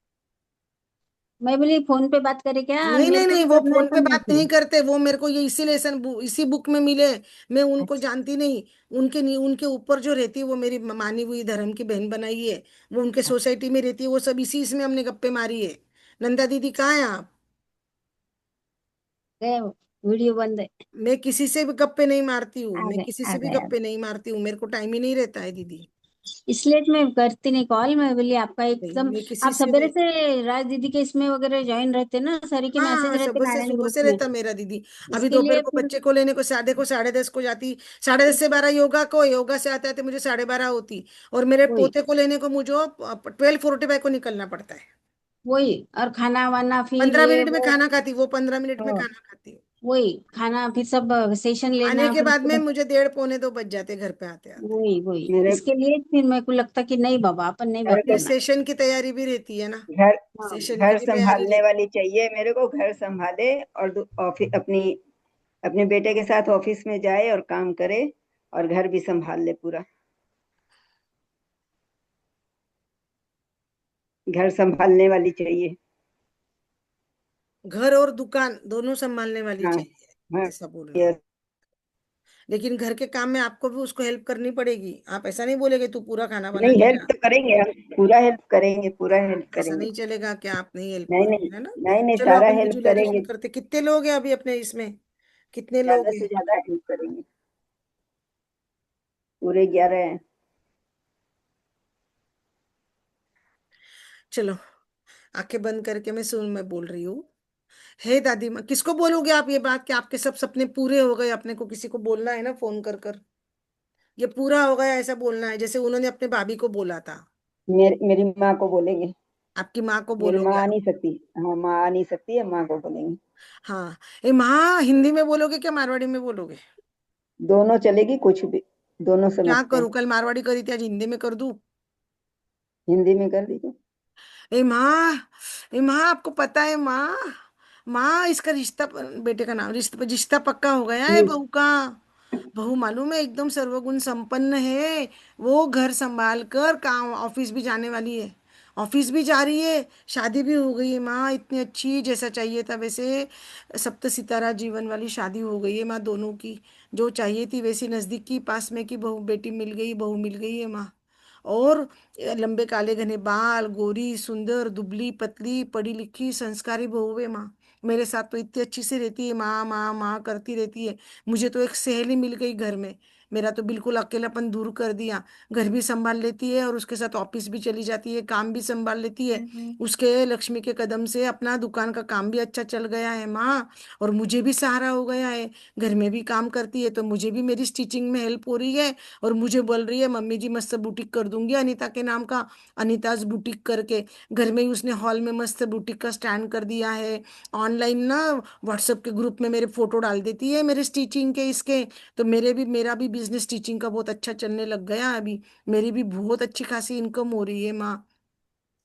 मैं बोली फोन पे बात करे क्या, और नहीं मेरे नहीं को नहीं, भी वो करना है फोन तो पे मैं बात नहीं फिर। करते, वो मेरे को ये इसी लेसन, इसी बुक में मिले। मैं उनको अच्छा। जानती नहीं। उनके नहीं, उनके ऊपर जो रहती है वो मेरी मानी हुई धर्म की बहन बनाई है। वो उनके अच्छा। सोसाइटी में रहती है, वो सब इसी इसमें हमने गप्पे मारी है। नंदा दीदी कहाँ है आप? गए, वीडियो बंद है। मैं किसी से भी गप्पे नहीं मारती हूँ, आ मैं गए किसी आ से भी गए आ गप्पे गए। नहीं मारती हूँ, मेरे को टाइम ही नहीं रहता है दीदी। इसलिए तो मैं करती नहीं कॉल, मैं बोली आपका नहीं, एकदम। मैं किसी आप से सवेरे नहीं। से राज दीदी के इसमें वगैरह ज्वाइन रहते ना, सारी के हाँ मैसेज हाँ, रहते नारायण सुबह ग्रुप से में। रहता मेरा दीदी। अभी इसके दोपहर लिए को फिर। बच्चे को लेने को 10:30 को जाती, 10:30 से 12 योगा को, योगा से आते आते मुझे 12:30 होती। और मेरे वही पोते को लेने को मुझे 12:45 को निकलना पड़ता है। वही, और खाना वाना फिर 15 मिनट ये में वो। खाना खाती, वो 15 मिनट में हाँ, खाना खाती है। वही खाना फिर सब सेशन आने लेना के फिर बाद उसके में बाद। मुझे 1:30 पौने 2 बज जाते घर पे आते आते। वही वही, मेरे इसके लिए फिर मेरे को लगता कि नहीं बाबा अपन नहीं मेरे बात फिर को करना। सेशन की तैयारी भी रहती है ना, घर हाँ। सेशन की घर भी तैयारी संभालने रहती वाली चाहिए मेरे को, घर संभाले और ऑफिस अपनी अपने बेटे के साथ ऑफिस में जाए और काम करे, और घर भी संभाल ले पूरा। घर संभालने वाली चाहिए। है। घर और दुकान दोनों संभालने वाली हाँ चाहिए, हाँ। ऐसा बोल रहा हूँ। यस। लेकिन घर के काम में आपको भी उसको हेल्प करनी पड़ेगी, आप ऐसा नहीं बोलेगे तू पूरा खाना बना नहीं, के हेल्प जा। तो करेंगे हम, पूरा हेल्प करेंगे, पूरा हेल्प ऐसा करेंगे। नहीं चलेगा कि आप नहीं हेल्प नहीं नहीं, करोगे, है ना। नहीं नहीं, चलो सारा अपन हेल्प विजुअलाइजेशन करेंगे। करते, कितने लोग हैं अभी अपने इसमें, कितने लोग ज्यादा हैं? से ज्यादा हेल्प करेंगे। पूरे 11 हैं। चलो, आंखें बंद करके मैं बोल रही हूँ। हे दादी माँ, किसको बोलोगे आप ये बात कि आपके सब सपने पूरे हो गए, अपने को किसी को बोलना है ना फोन कर कर, ये पूरा हो गया ऐसा बोलना है, जैसे उन्होंने अपने भाभी को बोला था। मेरी माँ को बोलेंगे। आपकी माँ को मेरी माँ बोलोगे आ आप? नहीं सकती। हाँ, माँ आ नहीं सकती है, माँ को बोलेंगे। हाँ। ए माँ हिंदी में बोलोगे क्या मारवाड़ी में बोलोगे? दोनों चलेगी, कुछ भी, दोनों क्या समझते हैं। करूँ, कल मारवाड़ी करी थी, आज हिंदी में कर दूं? हिंदी में कर दीजिए। ए माँ, ए माँ आपको पता है माँ, माँ इसका रिश्ता, बेटे का नाम, रिश्ता रिश्ता पक्का हो गया है बहू का। बहू मालूम है एकदम सर्वगुण संपन्न है। वो घर संभाल कर काम, ऑफिस भी जाने वाली है, ऑफिस भी जा रही है, शादी भी हो गई है माँ, इतनी अच्छी जैसा चाहिए था वैसे, सप्त सितारा जीवन वाली शादी हो गई है माँ दोनों की। जो चाहिए थी वैसी नजदीक की पास में की बहू, बेटी मिल गई, बहू मिल गई है माँ। और लंबे काले घने बाल, गोरी सुंदर दुबली पतली पढ़ी लिखी संस्कारी बहू है माँ। मेरे साथ तो इतनी अच्छी से रहती है, माँ माँ माँ करती रहती है। मुझे तो एक सहेली मिल गई घर में, मेरा तो बिल्कुल अकेलापन दूर कर दिया। घर भी संभाल लेती है और उसके साथ ऑफिस भी चली जाती है, काम भी संभाल लेती है। उसके लक्ष्मी के कदम से अपना दुकान का काम भी अच्छा चल गया है माँ। और मुझे भी सहारा हो गया है, घर में भी काम करती है तो मुझे भी मेरी स्टिचिंग में हेल्प हो रही है। और मुझे बोल रही है मम्मी जी मस्त बुटीक कर दूंगी अनीता के नाम का, अनीताज बुटीक करके। घर में ही उसने हॉल में मस्त बुटीक का स्टैंड कर दिया है। ऑनलाइन ना व्हाट्सएप के ग्रुप में मेरे फोटो डाल देती है मेरे स्टिचिंग के इसके। तो मेरा भी बिजनेस स्टिचिंग का बहुत अच्छा चलने लग गया अभी। मेरी भी बहुत अच्छी खासी इनकम हो रही है माँ।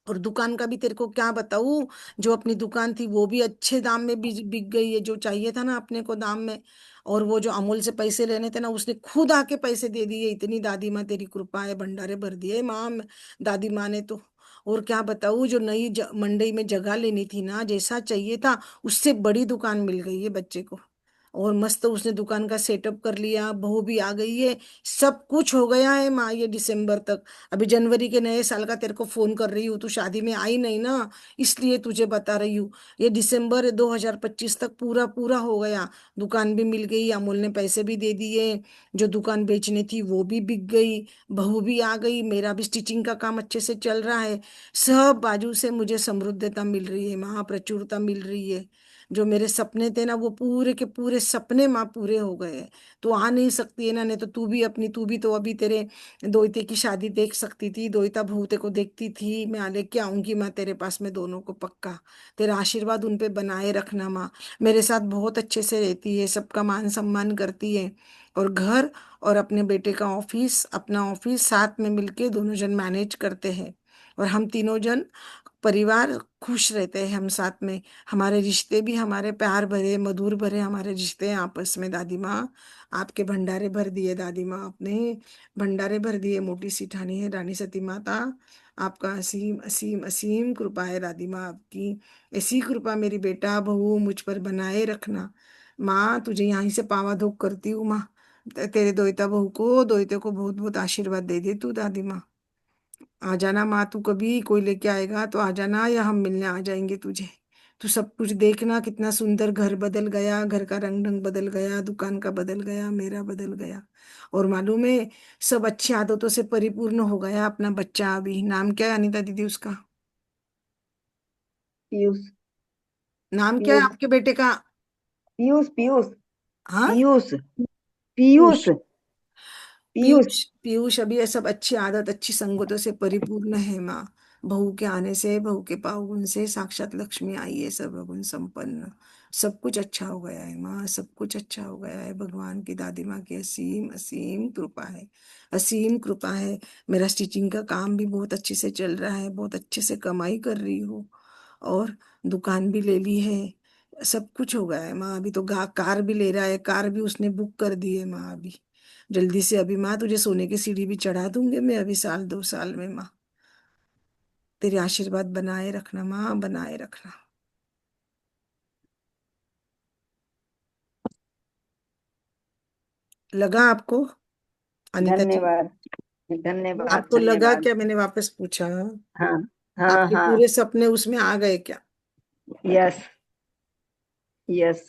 और दुकान का भी तेरे को क्या बताऊँ, जो अपनी दुकान थी वो भी अच्छे दाम में बिक गई है, जो चाहिए था ना अपने को दाम में। और वो जो अमूल से पैसे लेने थे ना, उसने खुद आके पैसे दे दिए, इतनी दादी माँ तेरी कृपा है, भंडारे भर दिए माँ, दादी माँ ने तो। और क्या बताऊँ, जो नई मंडी में जगह लेनी थी ना, जैसा चाहिए था उससे बड़ी दुकान मिल गई है बच्चे को। और मस्त उसने दुकान का सेटअप कर लिया, बहू भी आ गई है, सब कुछ हो गया है माँ ये दिसंबर तक। अभी जनवरी के नए साल का तेरे को फोन कर रही हूँ, तू शादी में आई नहीं ना, इसलिए तुझे बता रही हूँ। ये दिसंबर 2025 तक पूरा पूरा हो गया। दुकान भी मिल गई, अमूल ने पैसे भी दे दिए, जो दुकान बेचनी थी वो भी बिक गई, बहू भी आ गई, मेरा भी स्टिचिंग का काम अच्छे से चल रहा है। सब बाजू से मुझे समृद्धता मिल रही है, महाप्रचुरता मिल रही है। जो मेरे सपने थे ना वो पूरे के पूरे सपने माँ पूरे हो गए हैं। तू आ नहीं सकती है ना, नहीं तो तू भी तो अभी तेरे दोहिते की शादी देख सकती थी, दोहिता बहू ते को देखती थी। मैं लेके आऊंगी माँ तेरे पास में दोनों को पक्का। तेरा आशीर्वाद उन पे बनाए रखना माँ। मेरे साथ बहुत अच्छे से रहती है, सबका मान सम्मान करती है, और घर और अपने बेटे का ऑफिस, अपना ऑफिस साथ में मिलके दोनों जन मैनेज करते हैं। और हम तीनों जन परिवार खुश रहते हैं हम साथ में। हमारे रिश्ते भी हमारे प्यार भरे मधुर भरे हमारे रिश्ते हैं आपस में दादी माँ। आपके भंडारे भर दिए दादी माँ, आपने भंडारे भर दिए। मोटी सी ठानी है रानी सती माता, आपका असीम असीम असीम कृपा है दादी माँ आपकी। ऐसी कृपा मेरी बेटा बहू मुझ पर बनाए रखना माँ। तुझे यहीं से पावा धोक करती हूँ माँ। तेरे दोहिता बहू को दोहिते को बहुत बहुत आशीर्वाद दे दे तू दादी माँ। आ जाना माँ, तू कभी कोई लेके आएगा तो आ जाना, या हम मिलने आ जाएंगे तुझे। तू सब कुछ देखना, कितना सुंदर घर बदल गया, घर का रंग ढंग बदल गया, दुकान का बदल गया, मेरा बदल गया। और मालूम है, सब अच्छी आदतों से परिपूर्ण हो गया अपना बच्चा। अभी नाम क्या है अनिता दीदी उसका? पीयूष। नाम क्या है पीयूष। आपके बेटे का? पीयूष। पीयूष। हाँ, पीयूष। पीयूष। पीयूष। पीयूष। पीयूष, पीयूष अभी ये सब अच्छी आदत अच्छी संगतों से परिपूर्ण है माँ। बहू के आने से, बहू के पावन से साक्षात लक्ष्मी आई है, सर्वगुण संपन्न। सब कुछ अच्छा हो गया है माँ, सब कुछ अच्छा हो गया है। भगवान की दादी माँ की असीम असीम कृपा है, असीम कृपा है। मेरा स्टिचिंग का काम भी बहुत अच्छे से चल रहा है, बहुत अच्छे से कमाई कर रही हूँ, और दुकान भी ले ली है। सब कुछ हो गया है माँ। अभी तो कार भी ले रहा है, कार भी उसने बुक कर दी है माँ अभी। जल्दी से अभी माँ तुझे सोने की सीढ़ी भी चढ़ा दूंगे मैं अभी, साल 2 साल में माँ। तेरे आशीर्वाद बनाए रखना माँ, बनाए रखना। लगा आपको अनीता जी? धन्यवाद। धन्यवाद। आपको लगा धन्यवाद। क्या मैंने वापस पूछा? हाँ। हाँ। आपके हाँ। पूरे सपने उसमें आ गए क्या? यस। यस।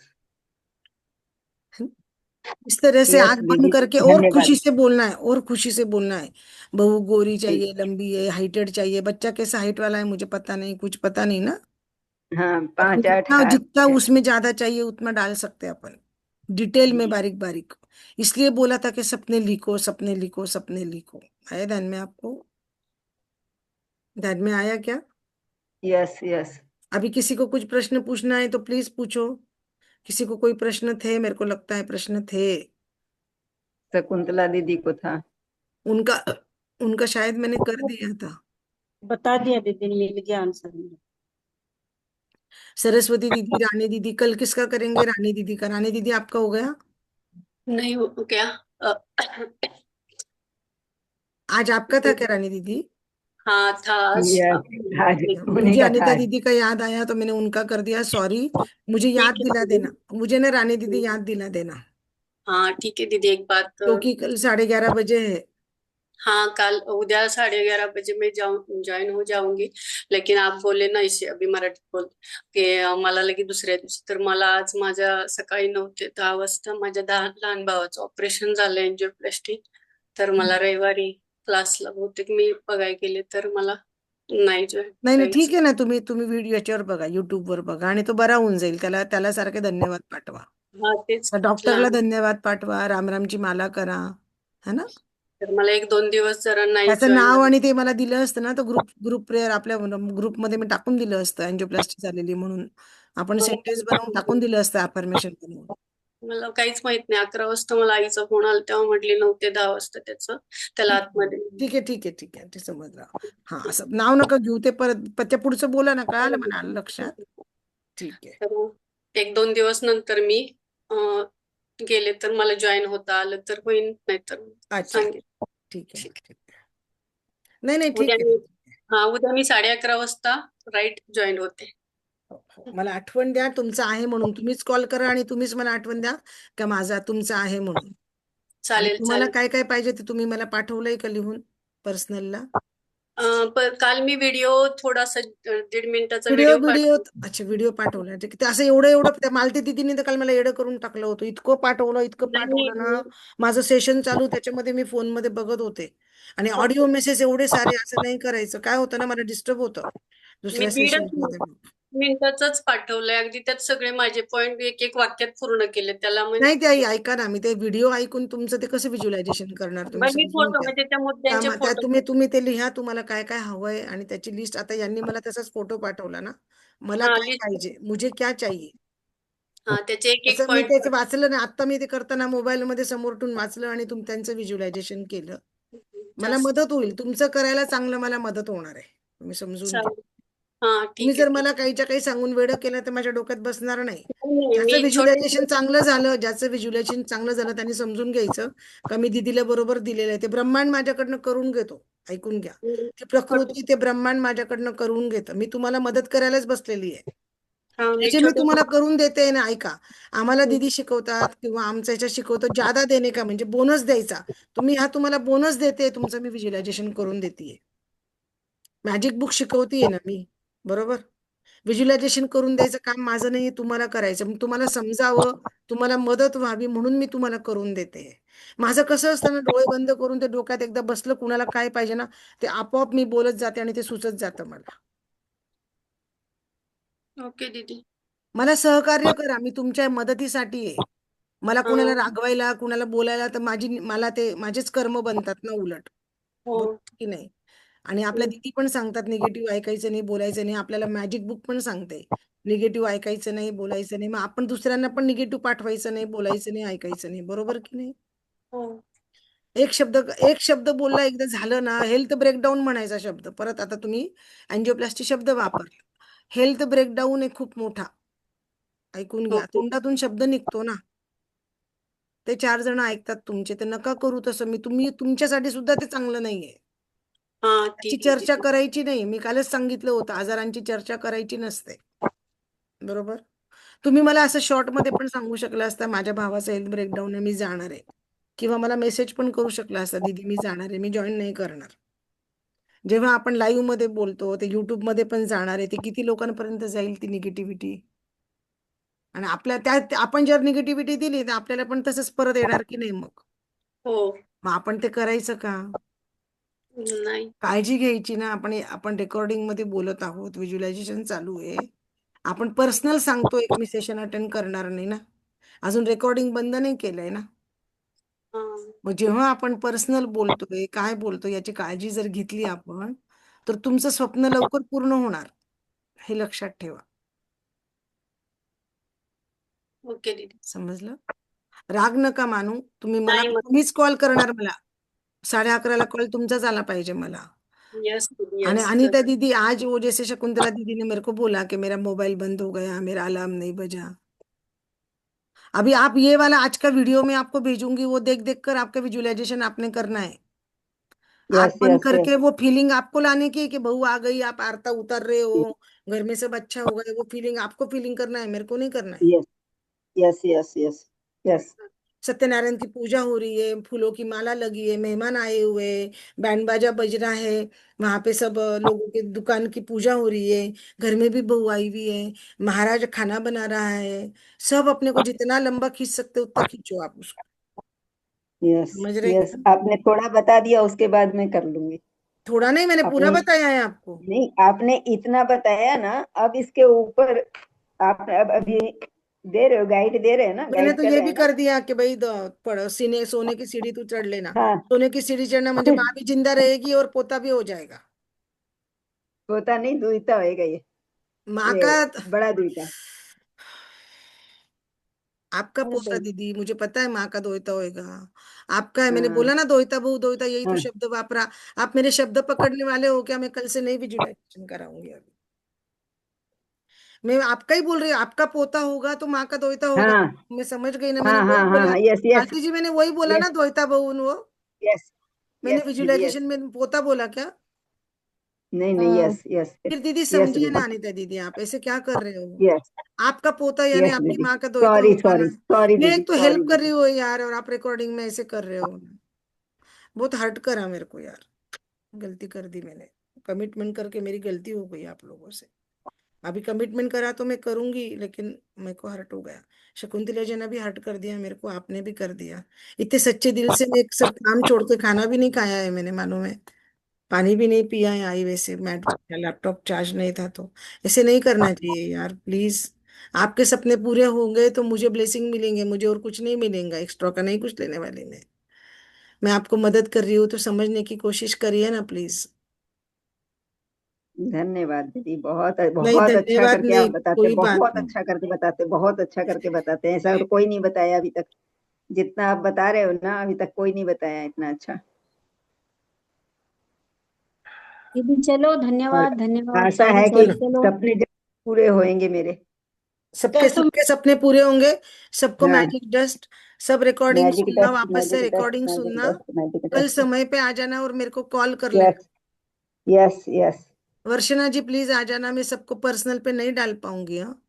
इस तरह से यस आंख बंद दीदी। करके और खुशी धन्यवाद। से बोलना है, और खुशी से बोलना है। बहू गोरी चाहिए, लंबी है, हाइटेड चाहिए। बच्चा कैसा हाइट वाला है मुझे पता नहीं, कुछ पता नहीं ना। हाँ, अपन 5-8 जितना हाथ जितना है। उसमें ज्यादा चाहिए उतना डाल सकते हैं अपन, डिटेल में बारीक बारीक। इसलिए बोला था कि सपने लिखो, सपने लिखो, सपने लिखो। आया ध्यान में आपको? ध्यान में आया क्या? यस। यस। अभी किसी को कुछ प्रश्न पूछना है तो प्लीज पूछो। किसी को कोई प्रश्न थे? मेरे को लगता है प्रश्न थे शकुंतला दीदी को था। उनका। उनका शायद मैंने कर दिया था। बता दिया दीदी ने, मिल गया आंसर मुझे। सरस्वती दीदी, रानी दीदी, कल किसका करेंगे? रानी दीदी का। रानी दीदी आपका हो गया? नहीं हो क्या? अ, आज आपका था क्या रानी दीदी? हाँ था आज। यस, आज उन्हीं मुझे का था अनिता आज। दीदी का याद आया तो मैंने उनका कर दिया, सॉरी। मुझे याद ठीक है दिला देना, दीदी। मुझे ना रानी दीदी याद दिला देना, हाँ ठीक है दीदी, एक बात। क्योंकि कल 11:30 है। हाँ कल उद्या 11:30 बजे मैं जॉईन हो जाऊंगी. लेकिन आप बोलले ना इसे अभी मराठीत बोल की मला लगे दुसऱ्या दिवशी. तर मला आज माझ्या सकाळी 9 ते 10 वाजता माझ्या लहान भावाचं ऑपरेशन झालं एंजिओप्लास्टी. तर मला रविवारी क्लासला बहुतेक मी बघायला गेले तर मला नाही जॉईन नाही नाही, करायचं. ठीक आहे ना, तुम्ही तुम्ही व्हिडिओ याच्यावर बघा, युट्यूब वर बघा, आणि तो बरा होऊन जाईल. त्याला त्याला सारखे धन्यवाद पाठवा, हा तेच त्या म्हटलं. डॉक्टरला धन्यवाद पाठवा, रामरामची माला करा, है ना. तर मला 1-2 दिवस जरा नाही त्याचं जॉईन नाव झालं. आणि ते मला दिलं असतं ना, तर ग्रुप प्रेयर आपल्या ग्रुपमध्ये मी टाकून दिलं असतं, अँजिओप्लास्टी झालेली म्हणून. आपण सेंटेन्स बनवून टाकून दिलं असतं, अफर्मेशन बनवून. मला काहीच माहित नाही. 11 वाजता मला आईचा फोन आला तेव्हा म्हटली 9 ते 10 वाजता त्याला ठीक आतमध्ये. ठीक आहे, ठीक आहे, ठीक आहे, ते समजलं. हा, असं नाव नका घेऊ, ते परत त्या पुढचं बोला ना, कळालं मला, आलं लक्षात. ठीक आहे. तर 1-2 दिवस नंतर मी गेले तर मला जॉईन होता आलं तर होईन, नाही तर अच्छा, सांगेन. ठीक आहे ना, ठीक ठीक आहे. नाही नाही, उद्या ठीक मी आहे. उद्या मी 11:30 वाजता राईट जॉईन होते. मला आठवण द्या तुमचं आहे म्हणून. तुम्हीच कॉल करा आणि तुम्हीच मला आठवण द्या का माझा तुमचा आहे म्हणून. आणि चालेल तुम्हाला चालेल. काय काय पाहिजे ते तुम्ही मला पाठवलंय का लिहून पर्सनलला? पण काल मी व्हिडिओ थोडासा 1.5 मिनिटाचा व्हिडिओ व्हिडिओ व्हिडिओ अच्छा व्हिडिओ पाठवला. ते असं एवढं एवढं त्या मालती दिदीने तर काल मला एवढं करून टाकलं होतं. इतकं नाही. पाठवलं ना. माझं सेशन चालू त्याच्यामध्ये मी फोनमध्ये बघत होते आणि फक्त ऑडिओ मेसेज एवढे सारे. असं नाही करायचं. काय होतं ना, मला डिस्टर्ब होतं मी दुसऱ्या 1.5 सेशन. मिनिटाचंच पाठवलंय. अगदी त्यात सगळे माझे पॉइंट एक एक वाक्यात पूर्ण केले. त्याला नाही ते म्हणजे ऐका ना, मी ते व्हिडिओ ऐकून तुमचं ते कसं व्हिज्युअलायझेशन करणार तुम्ही? मी समजून फोटो घ्या. म्हणजे त्या मुद्द्यांचे त्या फोटो. तुम्ही ते लिहा तुम्हाला काय काय हवंय आणि त्याची लिस्ट. आता यांनी मला तसाच फोटो पाठवला ना. मला हा काय लिस्ट. पाहिजे, मुझे क्या चाहिए. हा त्याचे एक एक तसं मी पॉइंट. त्याचं वाचलं ना, आता मी ते करताना मोबाईलमध्ये समोरतून वाचलं आणि त्यांचं व्हिज्युअलायझेशन केलं. मला जास्त मदत होईल. तुमचं करायला चांगलं मला मदत होणार आहे. तुम्ही समजून घ्या. चालेल. हा तुम्ही ठीक आहे जर ठीक मला काहीच्या काही सांगून वेडं केलं तर माझ्या डोक्यात बसणार नाही. आहे. ज्याचं मी व्हिज्युअलायझेशन चांगलं झालं, ज्याचं व्हिज्युअलायझेशन चांगलं झालं त्यांनी समजून घ्यायचं का मी दीदीला बरोबर दिलेलं आहे. ते ब्रह्मांड माझ्याकडनं करून घेतो. ऐकून घ्या. ती छोटे प्रकृती ते ब्रह्मांड माझ्याकडनं करून घेतं. मी तुम्हाला मदत करायलाच बसलेली आहे. हा मी त्याचे मी छोटे तुम्हाला करून देते ना. ऐका, आम्हाला दीदी शिकवतात किंवा आमच्या ह्याच्यात शिकवतो ज्यादा देणे का म्हणजे बोनस द्यायचा. तुम्हाला बोनस देते, तुमचं मी व्हिज्युअलायझेशन करून देते. मॅजिक बुक शिकवतीये ना मी, बरोबर. व्हिज्युअलायझेशन करून द्यायचं काम माझं नाही, तुम्हाला करायचं. तुम्हाला समजावं, तुम्हाला मदत व्हावी म्हणून मी तुम्हाला करून देते. माझं कसं असतं ना, डोळे बंद करून ते डोक्यात एकदा बसलं कुणाला काय पाहिजे ना, ते आपोआप मी बोलत जाते आणि ते सुचत जातं मला. ओके दीदी. मला सहकार्य करा, मी तुमच्या मदतीसाठी आहे. मला हा कुणाला रागवायला, कुणाला बोलायला तर मला ते माझेच कर्म बनतात ना उलट. हो. बरोबर की नाही? आणि आपल्या दीदी पण सांगतात निगेटिव्ह ऐकायचं नाही, बोलायचं नाही. आपल्याला मॅजिक बुक पण सांगते निगेटिव्ह ऐकायचं नाही, बोलायचं नाही. मग आपण दुसऱ्यांना पण निगेटिव्ह पाठवायचं नाही, बोलायचं नाही, ऐकायचं नाही. बरोबर की नाही? हो. एक शब्द बोलला एकदा झालं ना, हेल्थ ब्रेकडाऊन म्हणायचा शब्द. परत आता तुम्ही अँजिओप्लास्टी शब्द वापरला. हेल्थ ब्रेकडाऊन आहे खूप मोठा. ऐकून घ्या. ओके. तोंडातून शब्द निघतो ना, ते 4 जण ऐकतात तुमचे. ते नका करू तसं. तुम्ही तुमच्यासाठी सुद्धा ते चांगलं नाहीये. हा त्याची ठीक आहे चर्चा दीदी. करायची नाही. मी कालच सांगितलं होतं, आजारांची चर्चा करायची नसते. बरोबर. तुम्ही मला असं शॉर्टमध्ये पण सांगू शकला असता, माझ्या भावाचं हेल्थ ब्रेकडाऊन आहे, मी जाणार आहे. किंवा मला मेसेज पण करू शकला असता, दीदी मी जाणार आहे, मी जॉईन नाही करणार. जेव्हा आपण लाईव्ह मध्ये बोलतो, ते युट्यूब मध्ये पण जाणार आहे, ते किती लोकांपर्यंत जाईल ती निगेटिव्हिटी. आणि त्यात आपण जर निगेटिव्हिटी दिली तर आपल्याला पण तसंच परत येणार की नाही मग हो. मग आपण ते करायचं का? नाही. काळजी घ्यायची ना. आपण रेकॉर्डिंग मध्ये बोलत आहोत, व्हिज्युअलायझेशन चालू आहे. आपण पर्सनल सांगतोय मी सेशन अटेंड करणार नाही ना. अजून रेकॉर्डिंग बंद नाही केलंय ना. हा. मग जेव्हा आपण पर्सनल बोलतोय, काय बोलतोय याची काळजी जर घेतली आपण, तर तुमचं स्वप्न लवकर पूर्ण होणार, हे लक्षात ठेवा. ओके दीदी. समजलं? राग नका मानू. नाही मग. तुम्हीच कॉल करणार मला. 11:30 कॉल तुमचाच आला पाहिजे मला. यस दीदी आणि यस. अनीता दीदी, आज वो जैसे शकुंतला दीदी ने मेरे को बोला कि मेरा मोबाइल बंद हो गया, मेरा अलार्म नहीं बजा. अभी आप ये वाला आज का वीडियो में आपको भेजूंगी, वो देख देख कर आपका विजुअलाइजेशन आपने करना है. आंख यस बंद यस यस करके वो फीलिंग आपको लाने की है कि बहू आ गई, आप आरता उतर रहे हो, घर में सब अच्छा हो गए. वो फीलिंग आपको फीलिंग करना है, मेरे को नहीं करना है. Yes yes yes yes yes Satyanarayan की पूजा हो रही है, फूलों की माला लगी है, मेहमान आए हुए हैं, बैंड बाजा बज रहा है, वहां पे सब लोगों के दुकान की पूजा हो रही है, घर में भी बहू आई हुई है, महाराज खाना बना रहा है. सब अपने को जितना लंबा खींच सकते उतना खींचो आप उसको. यस समझ रहे यस हैं? आपने थोड़ा बता दिया, उसके बाद मैं कर लूंगी. थोड़ा नहीं, मैंने पूरा आपने बताया है आपको. नहीं, आपने इतना बताया ना, अब इसके ऊपर आप अब अभी दे रहे हो, गाइड दे रहे हैं ना, मैंने गाइड तो कर ये रहे भी हैं ना. कर दिया कि भाई सोने की सीढ़ी तू चढ़ लेना. हाँ. सोने की सीढ़ी चढ़ना म्हणजे माँ भी जिंदा रहेगी और पोता भी हो जाएगा. पोता नहीं, दुईता होएगा माँ ये का बड़ा दुईता. आपका पोता हाँ. दीदी, मुझे पता है माँ का दोहिता होएगा. आपका है, मैंने हाँ. बोला ना दोहिता बहू दोहिता, यही तो हाँ. शब्द वापरा. आप मेरे शब्द पकड़ने वाले हो क्या? मैं कल से नई विजुलाइजेशन कराऊंगी. अभी मैं आपका ही बोल रही हूँ, आपका पोता होगा तो माँ का दोहिता होगा. हाँ. मैं समझ गई ना, मैंने हाँ. वही हाँ. बोला. हाँ. यस यस मालती जी, मैंने वही बोला ना, यस दोहिता बहू वो. यस मैंने यस दीदी, यस विजुलाइजेशन में पोता बोला क्या? नहीं नहीं, यस यस फिर दीदी यस समझिए ना दीदी, अनिता दीदी, आप ऐसे क्या कर रहे हो? यस आपका पोता यानी यस आपकी दीदी, माँ का दोहिता सॉरी होगा सॉरी ना। सॉरी मैं दीदी, एक तो सॉरी हेल्प कर रही दीदी। हूँ यार, और आप रिकॉर्डिंग में ऐसे कर रहे हो। बहुत हर्ट करा मेरे को यार। गलती कर दी मैंने। कमिटमेंट करके मेरी गलती हो गई आप लोगों से। अभी कमिटमेंट करा तो मैं करूंगी, लेकिन मेरे को हर्ट हो गया। शकुंतला जी ने भी हर्ट कर दिया मेरे को, आपने भी कर दिया। इतने सच्चे दिल से मैं एक सब काम छोड़ के खाना भी नहीं खाया है मैंने, मानो मैं पानी भी नहीं पिया है। आई वैसे मैं लैपटॉप चार्ज नहीं था तो। ऐसे नहीं करना चाहिए यार, प्लीज। आपके सपने पूरे होंगे तो मुझे ब्लेसिंग मिलेंगे, मुझे और कुछ नहीं मिलेगा, एक्स्ट्रा का नहीं कुछ लेने वाली मैं आपको मदद कर रही हूँ तो समझने की कोशिश करिए ना प्लीज। धन्यवाद दीदी, बहुत नहीं बहुत अच्छा धन्यवाद करके आप नहीं, बताते, कोई बात बहुत नहीं। अच्छा करके बताते, बहुत अच्छा करके बताते हैं, ऐसा और कोई नहीं बताया अभी तक। जितना आप बता रहे हो ना, अभी तक कोई नहीं बताया इतना अच्छा। दीदी चलो, और धन्यवाद धन्यवाद, आशा सारी है कि छोड़ चलो, चलो। सपने जल्द पूरे होंगे मेरे। सबके सबके सपने पूरे होंगे। सबको हाँ, मैजिक डस्ट। सब रिकॉर्डिंग मैजिक सुनना, डस्ट, वापस से मैजिक डस्ट, रिकॉर्डिंग मैजिक सुनना। डस्ट, मैजिक कल डस्ट। समय पे आ जाना और मेरे को कॉल कर लेना। Yes yes yes Varshana ji please आ जाना, मैं सबको पर्सनल पे नहीं डाल पाऊंगी। हाँ,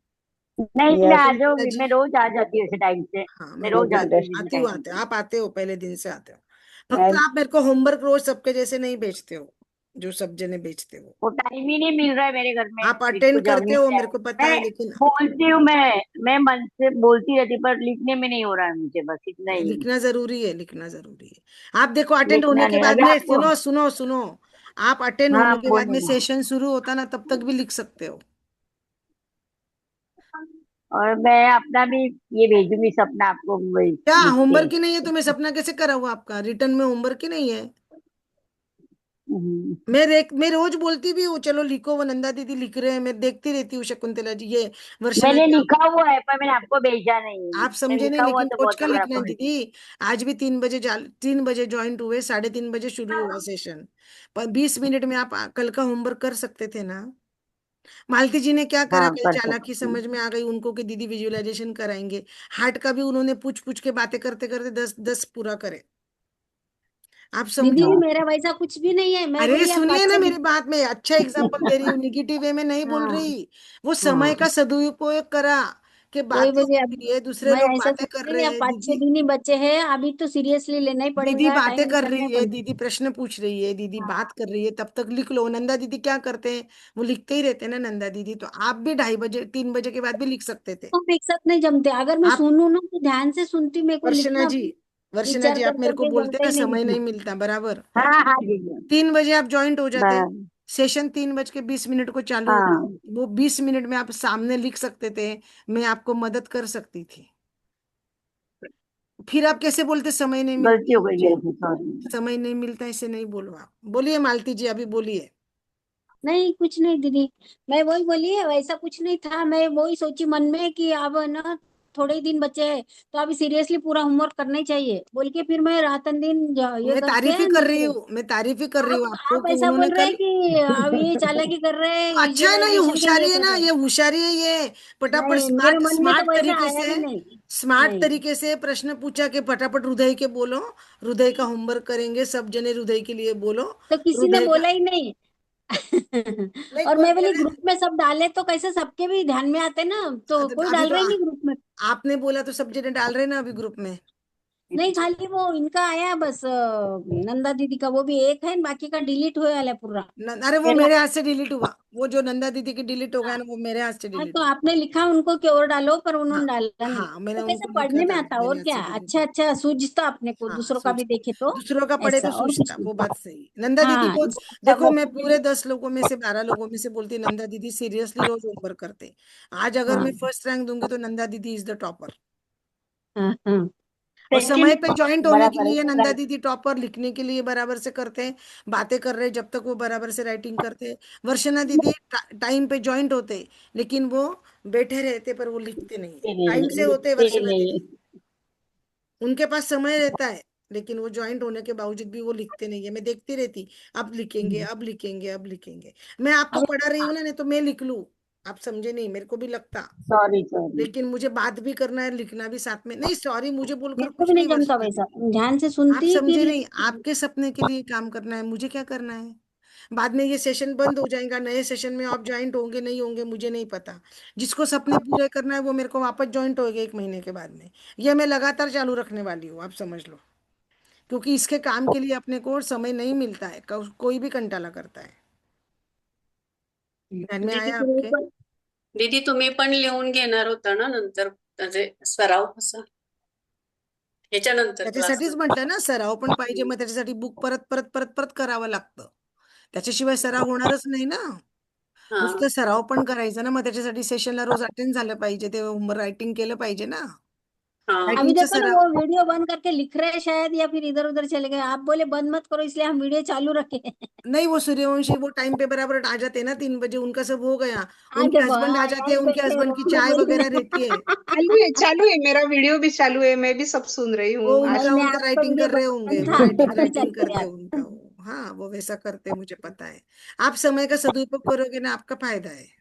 नहीं, मैं यस। आ शकुंतला जाऊंगी, जी। मैं रोज आ जाती हूँ इसी टाइम से। हाँ, मैं मैं रोज रोज मैजिक आती हूँ डस्ट। इसी आती हूँ, टाइम आते पे। आप आते हो, पहले दिन से आते हो। फक्त आप मेरे को होमवर्क रोज सबके जैसे नहीं भेजते हो, जो सब जने भेजते हो। वो टाइम ही नहीं मिल रहा है मेरे घर में। आप इसको अटेंड करते जर्नी हो क्या मेरे है। को पता है, मैं लेकिन बोलती हूँ, मैं मन से बोलती रहती, पर लिखने में नहीं हो रहा है मुझे, बस इतना ही है। लिखना जरूरी है, लिखना जरूरी है। आप देखो, अटेंड होने लिखना के नहीं, बाद अभी में, आपको। सुनो सुनो सुनो, आप अटेंड हाँ, होने के बाद में बोलिए ना। सेशन शुरू होता ना, तब तक भी लिख सकते हो। और मैं अपना भी ये भेजूंगी सपना आपको, वही क्या लिख के। होमवर्क ही नहीं है तो मैं सपना कैसे कराऊँ आपका? रिटर्न में होमवर्क ही नहीं है। हम्म। मैं रोज बोलती भी हूँ, चलो लिखो, वो नंदा दीदी लिख रहे हैं, मैं देखती रहती हूँ, शकुंतला जी, ये वर्षना मैंने जी आप। लिखा हुआ है, पर मैंने आपको भेजा नहीं। आप मैं समझे नहीं, लिखा हुआ लेकिन तो रोज बहुत का बार लिखना आपको है भेजा। दीदी। आज भी 3 बजे 3 बजे ज्वाइंट हुए, 3:30 बजे शुरू हुआ सेशन। पर 20 मिनट में आप कल का होमवर्क कर सकते थे ना। मालती जी ने क्या करा हाँ, कल, कर चालाकी सकती हूँ। समझ में आ गई उनको कि दीदी विजुअलाइजेशन कराएंगे। हार्ट का भी उन्होंने पूछ पूछ के बातें करते करते 10 10 पूरा करे। आप दीदी समझो। मेरा वैसा कुछ भी नहीं है, मैं अरे बोली आप सुनिए ना अच्छे मेरी बात में, अच्छा एग्जांपल दे रही हूँ, निगेटिव वे में नहीं बोल हाँ रही। वो समय का हाँ, सदुपयोग करा कि वही बातें बोलिए हो अब। रही है, दूसरे मैं लोग ऐसा बातें सोच कर रही रहे हूँ, अब हैं 5-6 दीदी। दिन ही बचे हैं, अभी तो सीरियसली लेना ही दीदी पड़ेगा, टाइम बातें कर निकालना ही रही है, पड़ेगा। दीदी प्रश्न पूछ रही है, दीदी हाँ, बात कर रही है, तब तक लिख लो। नंदा दीदी क्या करते हैं, वो लिखते ही रहते हैं ना नंदा दीदी, तो आप भी 2:30 बजे 3 बजे के बाद भी लिख सकते थे। तो एक साथ नहीं जमते, अगर मैं आप, सुनूं ना तो ध्यान से सुनती, मेरे को वर्षना लिखना जी, वर्षना विचार जी, आप कर मेरे को करके बोलते जमता ना ही नहीं समय नहीं लिखना। मिलता बराबर। हाँ हाँ जी जी। 3 बजे आप ज्वाइंट हो जाते, ब- सेशन 3:20 को चालू होता, हाँ, वो 20 मिनट में आप सामने लिख सकते थे, मैं आपको मदद कर सकती थी। फिर आप कैसे बोलते समय नहीं गलती मिलता हो गई मुझे? मेरे से, सॉरी। समय नहीं मिलता ऐसे नहीं बोलो आप। बोलिए मालती जी, अभी बोलिए। नहीं कुछ नहीं दीदी, मैं वही बोली है, वैसा कुछ नहीं था, मैं वही सोची मन में कि अब ना थोड़े ही दिन बचे हैं, तो अभी सीरियसली पूरा होमवर्क करना ही चाहिए बोल के फिर मैं रात दिन ये मैं करके तारीफ ही कर रही निकले। हूँ, मैं तारीफ ही कर रही हूँ आपको आप कि ऐसा उन्होंने बोल रहे हैं कल। कि अब ये चालाकी कर रहे हैं, तो अच्छा है ना, ये विजुअलाइजेशन के लिए होशियारी है कर ना, रहे ये हैं। होशियारी है ये। फटाफट नहीं, मेरे स्मार्ट मन में तो स्मार्ट वैसा तरीके आया से, ही नहीं। स्मार्ट नहीं, तरीके से प्रश्न पूछा कि फटाफट हृदय के बोलो। हृदय का होमवर्क करेंगे सब जने, हृदय के लिए बोलो। तो किसी ने हृदय का बोला ही नहीं। नहीं, और कोई मैं बोली बोले। ग्रुप में सब डाले तो कैसे सबके भी ध्यान में आते ना, तो कोई अभी डाल तो रहा ही नहीं ग्रुप में। आपने बोला तो सब जने डाल रहे हैं ना अभी ग्रुप में। नहीं, खाली वो इनका आया बस, नंदा दीदी का वो भी एक है, बाकी का डिलीट हुआ है पूरा अरे वो मेरा। मेरे हाथ से डिलीट हुआ, वो जो नंदा दीदी की डिलीट हो गया हाँ ना, वो मेरे हाथ से हाँ, डिलीट तो हुआ। आपने लिखा उनको कि और डालो, पर हाँ उन्होंने डाला नहीं, हाँ, मैंने तो कैसे उनको लिखा पढ़ने में था, आता मेरे और हाथ क्या, से डिलीट अच्छा हुआ। अच्छा सूझता अपने को, हाँ दूसरों का भी सोचता, देखे तो दूसरों का पढ़े तो ऐसा, और सोचता, कुछ नहीं। वो बात सही। नंदा दीदी हाँ को सब देखो, मैं पूरे 10 लोगों में से 12 लोगों में से बोलती, नंदा दीदी सीरियसली रोज होमवर्क करते। आज अगर मैं हाँ फर्स्ट रैंक दूंगी तो नंदा दीदी इज द टॉपर। हाँ हाँ, और समय सेकंड पे ज्वाइंट होने के बराबर लिए है। नंदा दीदी टॉपर, लिखने के लिए बराबर से करते हैं, बातें कर रहे जब तक वो बराबर से राइटिंग करते हैं। वर्षना दीदी टाइम पे ज्वाइंट होते, लेकिन वो बैठे रहते, पर वो लिखते नहीं है। टाइम से होते लिखते वर्षना नहीं। दीदी, उनके पास समय रहता है, लेकिन वो ज्वाइंट होने के बावजूद भी वो लिखते नहीं है। मैं देखती रहती, अब लिखेंगे अब लिखेंगे अब लिखेंगे। मैं आपको अब पढ़ा रही हूँ ना, नहीं तो मैं लिख लूँ। आप समझे नहीं, मेरे को भी लगता, सॉरी सॉरी। लेकिन मुझे बात भी करना है, लिखना भी साथ में। नहीं सॉरी मुझे बोलकर मेरे को कुछ भी नहीं नहीं, जमता वर्षना वैसा, दीदी। ध्यान से आप सुनती फिर समझे नहीं, लिखती। आपके सपने के लिए काम करना है, मुझे क्या करना है? बाद में ये सेशन बंद हो जाएगा, नए सेशन में आप ज्वाइंट होंगे नहीं होंगे मुझे नहीं पता। जिसको सपने पूरे करना है वो मेरे को वापस ज्वाइंट होएगा 1 महीने के बाद में। ये मैं लगातार चालू रखने वाली हूँ, आप समझ लो। क्योंकि इसके काम के लिए अपने को समय नहीं मिलता है, कोई भी कंटाला करता है। ध्यान में दीदी आया तुम्ही आपके? पण दीदी तुम्ही पण लिहून घेणार होता ना नंतर, म्हणजे सराव कसा ह्याच्यानंतर क्लास त्याच्यासाठीच म्हटलं ना, सराव पण पाहिजे, मग त्याच्यासाठी बुक परत परत परत परत करावं लागतं. त्याच्याशिवाय सराव होणारच नाही ना. हा नुसतं सराव पण करायचा ना, मग त्याच्यासाठी सेशनला रोज अटेंड झालं पाहिजे, ते रायटिंग केलं पाहिजे ना. हा अभी रायटिंगचा देखो ना, सराव. वो वीडियो बंद करके लिख रहे हैं शायद, या फिर इधर उधर चले गए। आप बोले बंद मत करो, इसलिए हम वीडियो चालू रखे। नहीं, वो सूर्यवंशी वो टाइम पे बराबर आ जाते हैं ना, 3 बजे, उनका सब हो गया। आज उनके देखो, हस्बैंड आ जाते हैं, आज उनके बैठे हैं, हस्बैंड की वो चाय बोल वगैरह रहे रहती है। चालू है, मेरा वीडियो भी चालू है, मैं भी सब सुन रही हूँ वो आज। उनका नहीं, मैं उनका आपका राइटिंग वीडियो कर रहे होंगे, बंद वो था, राइटिंग फिर राइटिंग चालू करते किया। हैं उनका वो, हाँ वो वैसा करते हैं, मुझे पता है। आप समय का सदुपयोग करोगे ना, आपका फायदा है।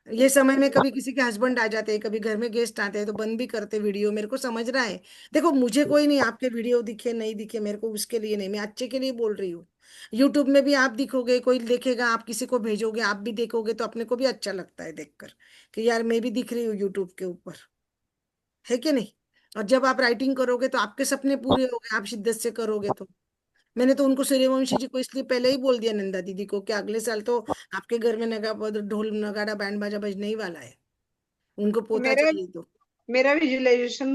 ये समय में कभी किसी के हस्बैंड आ जाते हैं, कभी घर में गेस्ट आते हैं तो बंद भी करते वीडियो, मेरे को समझ रहा है। देखो मुझे कोई नहीं, आपके वीडियो दिखे नहीं दिखे मेरे को उसके लिए नहीं, मैं अच्छे के लिए बोल रही हूँ। यूट्यूब में भी आप दिखोगे, कोई देखेगा, आप किसी को भेजोगे, आप भी देखोगे तो अपने को भी अच्छा लगता है देखकर कि यार मैं भी दिख रही हूँ यूट्यूब के ऊपर, है कि नहीं। और जब आप राइटिंग करोगे तो आपके सपने पूरे हो गए, आप शिद्दत से करोगे तो। मैंने तो उनको, सूर्यवंशी जी को, इसलिए पहले ही बोल दिया, नंदा दीदी को, कि अगले साल तो आपके घर में ढोल नगाड़ा बैंड बाजा बजने ही वाला है। उनको पोता मेरा चाहिए तो। मेरा विजुअलाइजेशन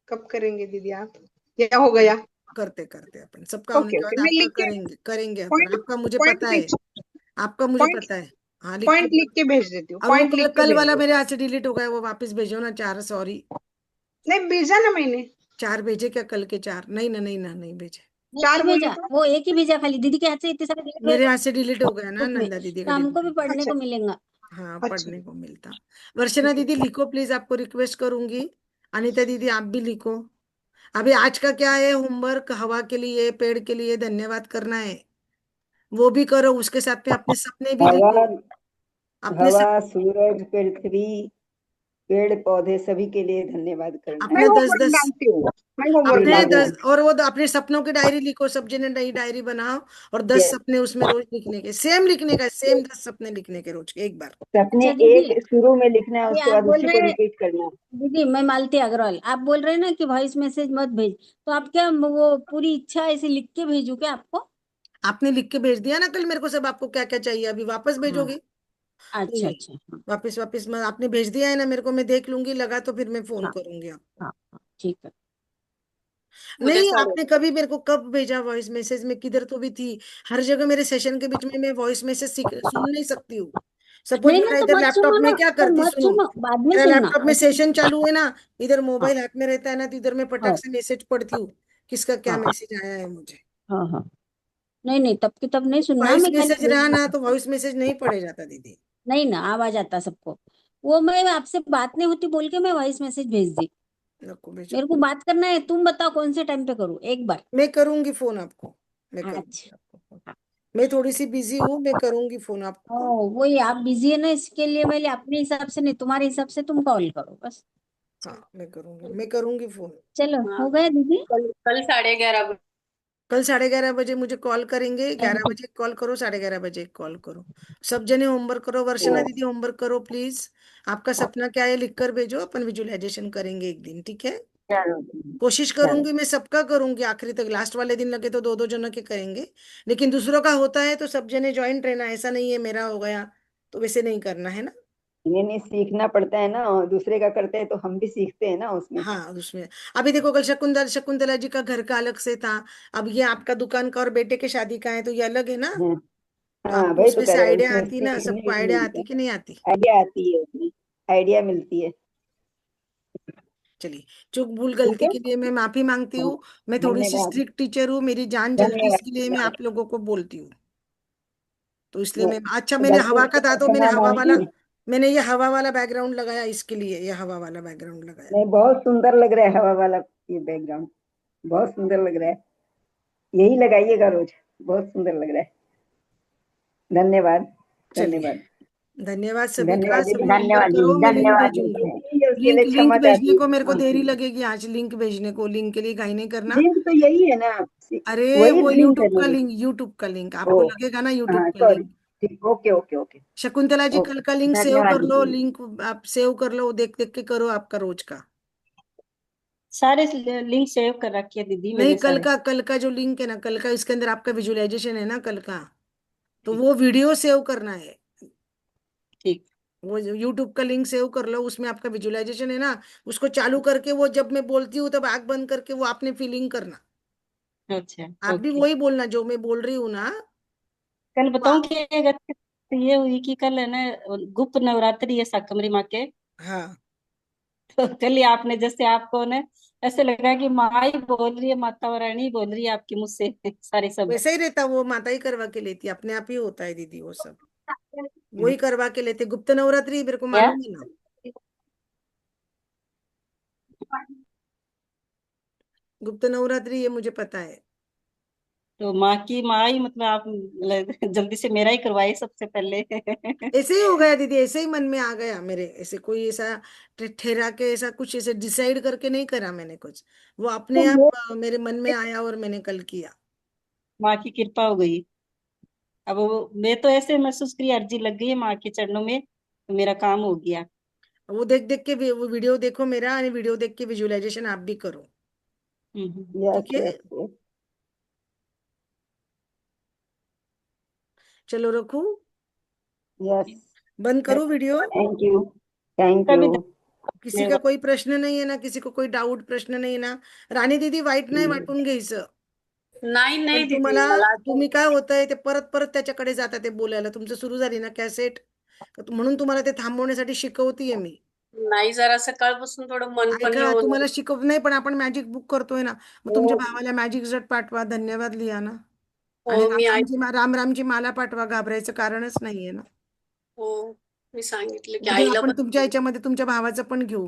कब करेंगे दीदी आप, या हो गया? करते करते अपन सबका होने ओके के ओके, बाद मैं आपका लिख के करेंगे करेंगे अपन, पॉइंट आपका मुझे पॉइंट पता है। लिख आपका मुझे पॉइंट पता है। हाँ लिख के। पॉइंट लिख के भेज देती हूँ, और वो पॉइंट कल लिख के कल भेज वाला देती मेरे हाथ से डिलीट हो गया, वो वापस भेजो ना, 4, सॉरी। नहीं भेजा ना मैंने, 4 भेजे क्या, कल के 4? नहीं ना, नहीं ना, नहीं भेजे। चार नहीं बोले भेजा, तो। वो एक ही भेजा खाली। दीदी के हाथ से इतने सारे डिलीट हो मेरे गए हाथ से डिलीट हो गया ना, ग्रुप में, नंदा दीदी का तो हमको डिलीट भी हो गया। पढ़ने अच्छा को मिलेगा। हाँ अच्छा, पढ़ने को मिलता। वर्षना दीदी लिखो प्लीज, आपको रिक्वेस्ट करूंगी। अनीता दीदी आप भी लिखो। अभी आज का क्या है, होमवर्क हवा के लिए, पेड़ के लिए धन्यवाद करना है, वो भी करो, उसके साथ में अपने सपने भी हवा, लिखो। अपने हवा, सप, सूरज, पृथ्वी, पेड़ पौधे सभी के लिए धन्यवाद करना मैं अपने है। दस होमवर्क दस डालती हूँ, मैं होमवर्क अपने डालती बिल्कुल। हूँ। 10, और वो अपने सपनों की डायरी लिखो, सब जने नई डायरी बनाओ। और 10 यस, सपने उसमें रोज लिखने के, सेम लिखने का, सेम 10 सपने लिखने के रोज के, एक बार। सपने अच्छा दीदी, एक शुरू में लिखना है, ये उसके आप बाद बोल उसी को रहे हैं, रिपीट करना है। दीदी मैं मालती अग्रवाल, आप बोल रहे हैं ना कि वॉइस मैसेज मत भेज, तो आप क्या वो पूरी इच्छा ऐसे लिख के भेजू क्या आपको? आपने लिख के भेज दिया ना कल मेरे को, सब आपको क्या क्या चाहिए, अभी वापस हाँ, भेजोगे? अच्छा नहीं, अच्छा, हाँ वापस वापस मैं, आपने भेज दिया है ना मेरे को, मैं देख लूंगी, लगा तो फिर मैं फोन हाँ करूंगी आपको। हाँ हाँ, ठीक है। उद्या नहीं, साडे आपने कभी मेरे को कब भेजा वॉइस मैसेज, में किधर तो भी थी। हर जगह मेरे सेशन के बीच में मैं वॉइस मैसेज सुन नहीं सकती हूँ। सपोज नहीं ना, मेरा तो इधर मत लैपटॉप सुनो में ना, क्या तो करती, मत सुनो, सुनो, बाद में मेरा सुनना लैपटॉप में ऐसे। सेशन चालू है ना, इधर हाँ मोबाइल हाथ में रहता है ना, तो इधर मैं पटाख हाँ से मैसेज पढ़ती हूँ, किसका क्या हाँ मैसेज आया है मुझे। हाँ हाँ, नहीं नहीं, तब की तब नहीं सुनना, वॉइस मैं खाली मैसेज भेज रहा ना दूंगी। तो वॉइस मैसेज नहीं पढ़े जाता दीदी। नहीं ना, आवाज आता सबको। वो मैं आपसे बात नहीं होती बोल के मैं वॉइस मैसेज भेज दी। नको भेजो। मेरे को बात करना है, तुम बताओ कौन से टाइम पे करूँ एक बार। मैं करूंगी फोन आपको, मैं करूंगी अच्छा, आपको फोन। मैं थोड़ी सी बिजी हूँ, मैं करूंगी फोन ओ आपको। वही, आप बिजी है ना, इसके लिए मैं अपने हिसाब से नहीं, तुम्हारे हिसाब से तुम कॉल करो बस। हाँ मैं करूंगी फोन। चलो, हाँ हो गया दीदी? कल कल 11:30 कल 11:30 बजे मुझे कॉल करेंगे, 11 बजे कॉल करो, 11:30 बजे कॉल करो। सब जने होमवर्क करो, वर्षना यस, दीदी होमवर्क करो प्लीज। आपका सपना क्या है लिख कर भेजो, अपन विजुअलाइजेशन करेंगे एक दिन, ठीक है। चलो कोशिश चलो। करूंगी, मैं सबका करूंगी आखिरी तक, लास्ट वाले दिन लगे तो 2-2 जनों के करेंगे। लेकिन दूसरों का होता है तो सब जने ज्वाइंट रहना, ऐसा नहीं है मेरा हो गया तो वैसे नहीं करना है ना। इन्हें नहीं सीखना पड़ता है ना, और दूसरे का करते हैं तो हम भी सीखते हैं ना उसमें। हाँ उसमें, अभी देखो कल शकुंतला जी का घर का अलग से था, अब ये आपका दुकान का और बेटे के शादी का है तो ये अलग है ना। हाँ तो हाँ, आपको वही तो उसमें कह से रहे हैं, आइडिया उसमें आती ना, सीखने सबको को आइडिया मिलता आती है, कि नहीं आती। आइडिया आती है उसमें, आइडिया मिलती है। चलिए, चूक भूल ठीक गलती है। के लिए मैं माफी मांगती हाँ, हूँ। मैं थोड़ी सी धन्यवाद। स्ट्रिक्ट टीचर हूँ, मेरी जान जलती धन्यवाद, इसके लिए मैं धन्यवाद। आप लोगों को बोलती हूँ। तो इसलिए नहीं, मैं, अच्छा मैंने गलती हवा का था तो मैंने क्षमा हवा वाला, मांगी। मैंने ये हवा वाला बैकग्राउंड लगाया इसके लिए, ये हवा वाला बैकग्राउंड लगाया। नहीं, बहुत सुंदर लग रहा है हवा वाला, ये बैकग्राउंड बहुत सुंदर लग रहा है। यही लगाइएगा रोज, बहुत सुंदर लग रहा है। धन्यवाद, चलिए, धन्यवाद। धन्यवाद सभी का, धन्यवाद सभी दीदी। होमवर्क धन्यवाद करो, दीदी, मैं लिंक धन्यवाद भेजूंगी। दीदी। के लिंक लिए लिंक क्षमा चाहती भेजने हूँ को मेरे को देरी माफी। लगेगी आज, लिंक भेजने को, लिंक के लिए कहीं नहीं करना। लिंक तो यही है ना, अरे वही वो लिंक है यूट्यूब का मेरे। लिंक, यूट्यूब का लिंक ओ आपको लगेगा ना, यूट्यूब हाँ का सॉरी, लिंक। ठीक, okay okay okay. Shakuntala ji कल ओके, का लिंक सेव धन्यवाद कर लो, दीदी। लिंक आप सेव कर लो, देख देख के करो आपका रोज का। सारे लिंक सेव कर रखी है दीदी नहीं, मैंने सारे। कल का जो लिंक है ना, कल का, इसके अंदर आपका विजुअलाइजेशन है ना कल का, तो वो वीडियो सेव करना है। ठीक। वो यूट्यूब का लिंक सेव कर लो, उसमें आपका विजुअलाइजेशन है ना, उसको चालू करके वो जब मैं बोलती हूँ तब आंख बंद करके वो आपने फीलिंग करना। अच्छा। आप भी ओके। वही बोलना जो मैं बोल रही हूँ ना। कल वो बताऊं कि एक अच्छी बात ये हुई कि कल है ना गुप्त नवरात्रि है शाकंभरी माँ के। हाँ, तो कल ही आपने जैसे आपको ना ऐसे लगा कि माँ ही बोल रही है, माता रानी ही बोल रही है आपके मुझ से सारे शब्द। वैसा ही रहता, वो माता ही करवा के लेती, अपने आप ही होता है दीदी वो सब, वही करवा के लेते। गुप्त नवरात्रि मेरे को क्या? मालूम है ना, गुप्त नवरात्रि ये मुझे पता है। तो माँ ही मतलब आप जल्दी से मेरा ही करवाई सबसे पहले। ऐसे ही हो गया दीदी, ऐसे ही मन में आ गया मेरे, ऐसे कोई ऐसा ठहरा के ऐसा कुछ ऐसे डिसाइड करके नहीं करा मैंने कुछ, वो तो अपने आप मेरे मन में आया और मैंने कल किया। माँ की कृपा हो गई। अब मैं तो ऐसे महसूस करी अर्जी लग गई है माँ के चरणों में, तो मेरा काम हो गया। वो देख देख के वो वीडियो देखो मेरा, और वीडियो देख के विजुअलाइजेशन आप भी करो। यस ठीक है, यस यस। चलो रखू, यस, बंद करो video. Thank you, thank you. कभी किसी का कोई प्रश्न नहीं है ना, किसी को कोई डाऊट प्रश्न नाही ना? राणी दीदी वाईट नाही वाटून घ्यायचं, नाही पण नाही दीदी तुम्हाला, मला आता तुम्ही काय होतंय ते परत परत त्याच्याकडे जाता ते बोलायला, तुमचं सुरू झाली ना कॅसेट, म्हणून तुम्हाला ते थांबवण्यासाठी शिकवतीये मी। नाही, जरा सकाळपासून थोडं मन पण हे ऐका, होणार. तुम्हाला शिकव नाही, पण आपण मॅजिक बुक करतोय ना, मग हो तुमच्या भावाला मॅजिक जट पाठवा, धन्यवाद लिहा ना, हो आणि मी राम रामची माला पाठवा, घाबरायचं कारणच नाहीये ना। हो मी सांगितलं की उद्या आईला आपण तुमच्या पण. याच्यामध्ये तुमच्या भावाचं पण घेऊ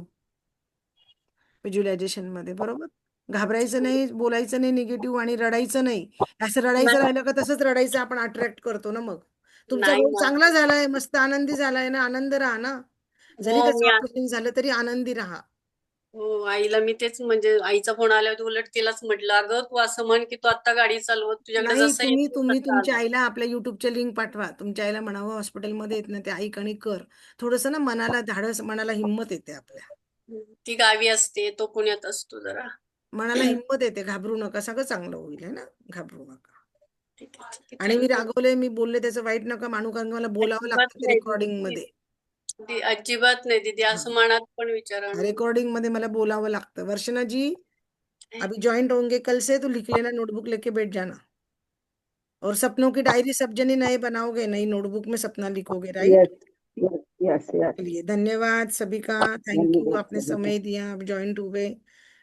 व्हिज्युअलायझेशन मध्ये, बरोबर? घाबरायचं नाही, बोलायचं नाही निगेटिव्ह, आणि रडायचं नाही। असं रडायचं नाही राहिलं का तसंच रडायचं, आपण अट्रॅक्ट करतो ना मग। तुमचा नाही भाऊ मग. चांगला झालाय, मस्त आनंदी झालाय ना, आनंद राहा ना, हो जरी त्याचं मी ऑपरेशन झालं तरी आनंदी राहा। हो आईला मी तेच म्हणजे आईचा फोन आला होता, उलट तिलाच म्हटलं, अगं तू असं म्हण की तू आता गाडी चालवत तुझ्याकडे नाही, जसं तुम्ही येतो तुम्ही तसं तुमच्या आलं. आईला आपल्या युट्यूबच्या लिंक पाठवा, तुमच्या आईला म्हणावं हॉस्पिटलमध्ये येत ना ते ऐक आणि कर, थोडस ना मनाला धाडस, मनाला हिंमत येते आपल्या, ती गावी असते, तो पुण्यात असतो जरा. मनाला हिंमत येते, घाबरू नका, सगळं चांगलं होईल, है ना, घाबरू नका। ठीक आणि आहे, मी थँक्यू. रागवले, मी बोलले त्याचं वाईट नका मानू, कारण मला बोलावं अजिबात लागतं ते नाही रेकॉर्डिंग दीदी. मध्ये। अजिबात नाही दीदी, हाँ, असं मनात पण विचार आणू नका. रिकॉर्डिंग मध्ये मला बोलावं लागतं। वर्षना जी अभी ज्वाइंट होंगे कल से, तो लिख लेना, नोटबुक लेके बैठ जाना, और सपनों की डायरी सब जने नए बनाओगे, नई नोटबुक में सपना लिखोगे, right? Yes yes yes yes. चलिए, धन्यवाद सभी का, थैंक यू, धन्यवाद आपने सभी का। समय दिया, आप ज्वाइंट हुए,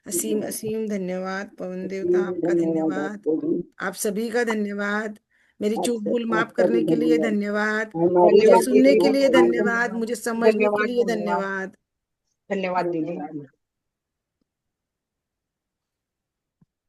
असीम असीम धन्यवाद। पवन देवता असीम आपका धन्यवाद धन्यवाद, आपको भी। आप सभी का धन्यवाद, मेरी चूक भूल माफ आपका भी करने के लिए धन्यवाद, धन्यवाद, हमारी मुझे धन्यवाद गलती सुनने दीदी, के को लिए क्षमा धन्यवाद, करें। मुझे समझने के धन्यवाद लिए धन्यवाद धन्यवाद। धन्यवाद दीदी। धन्यवाद।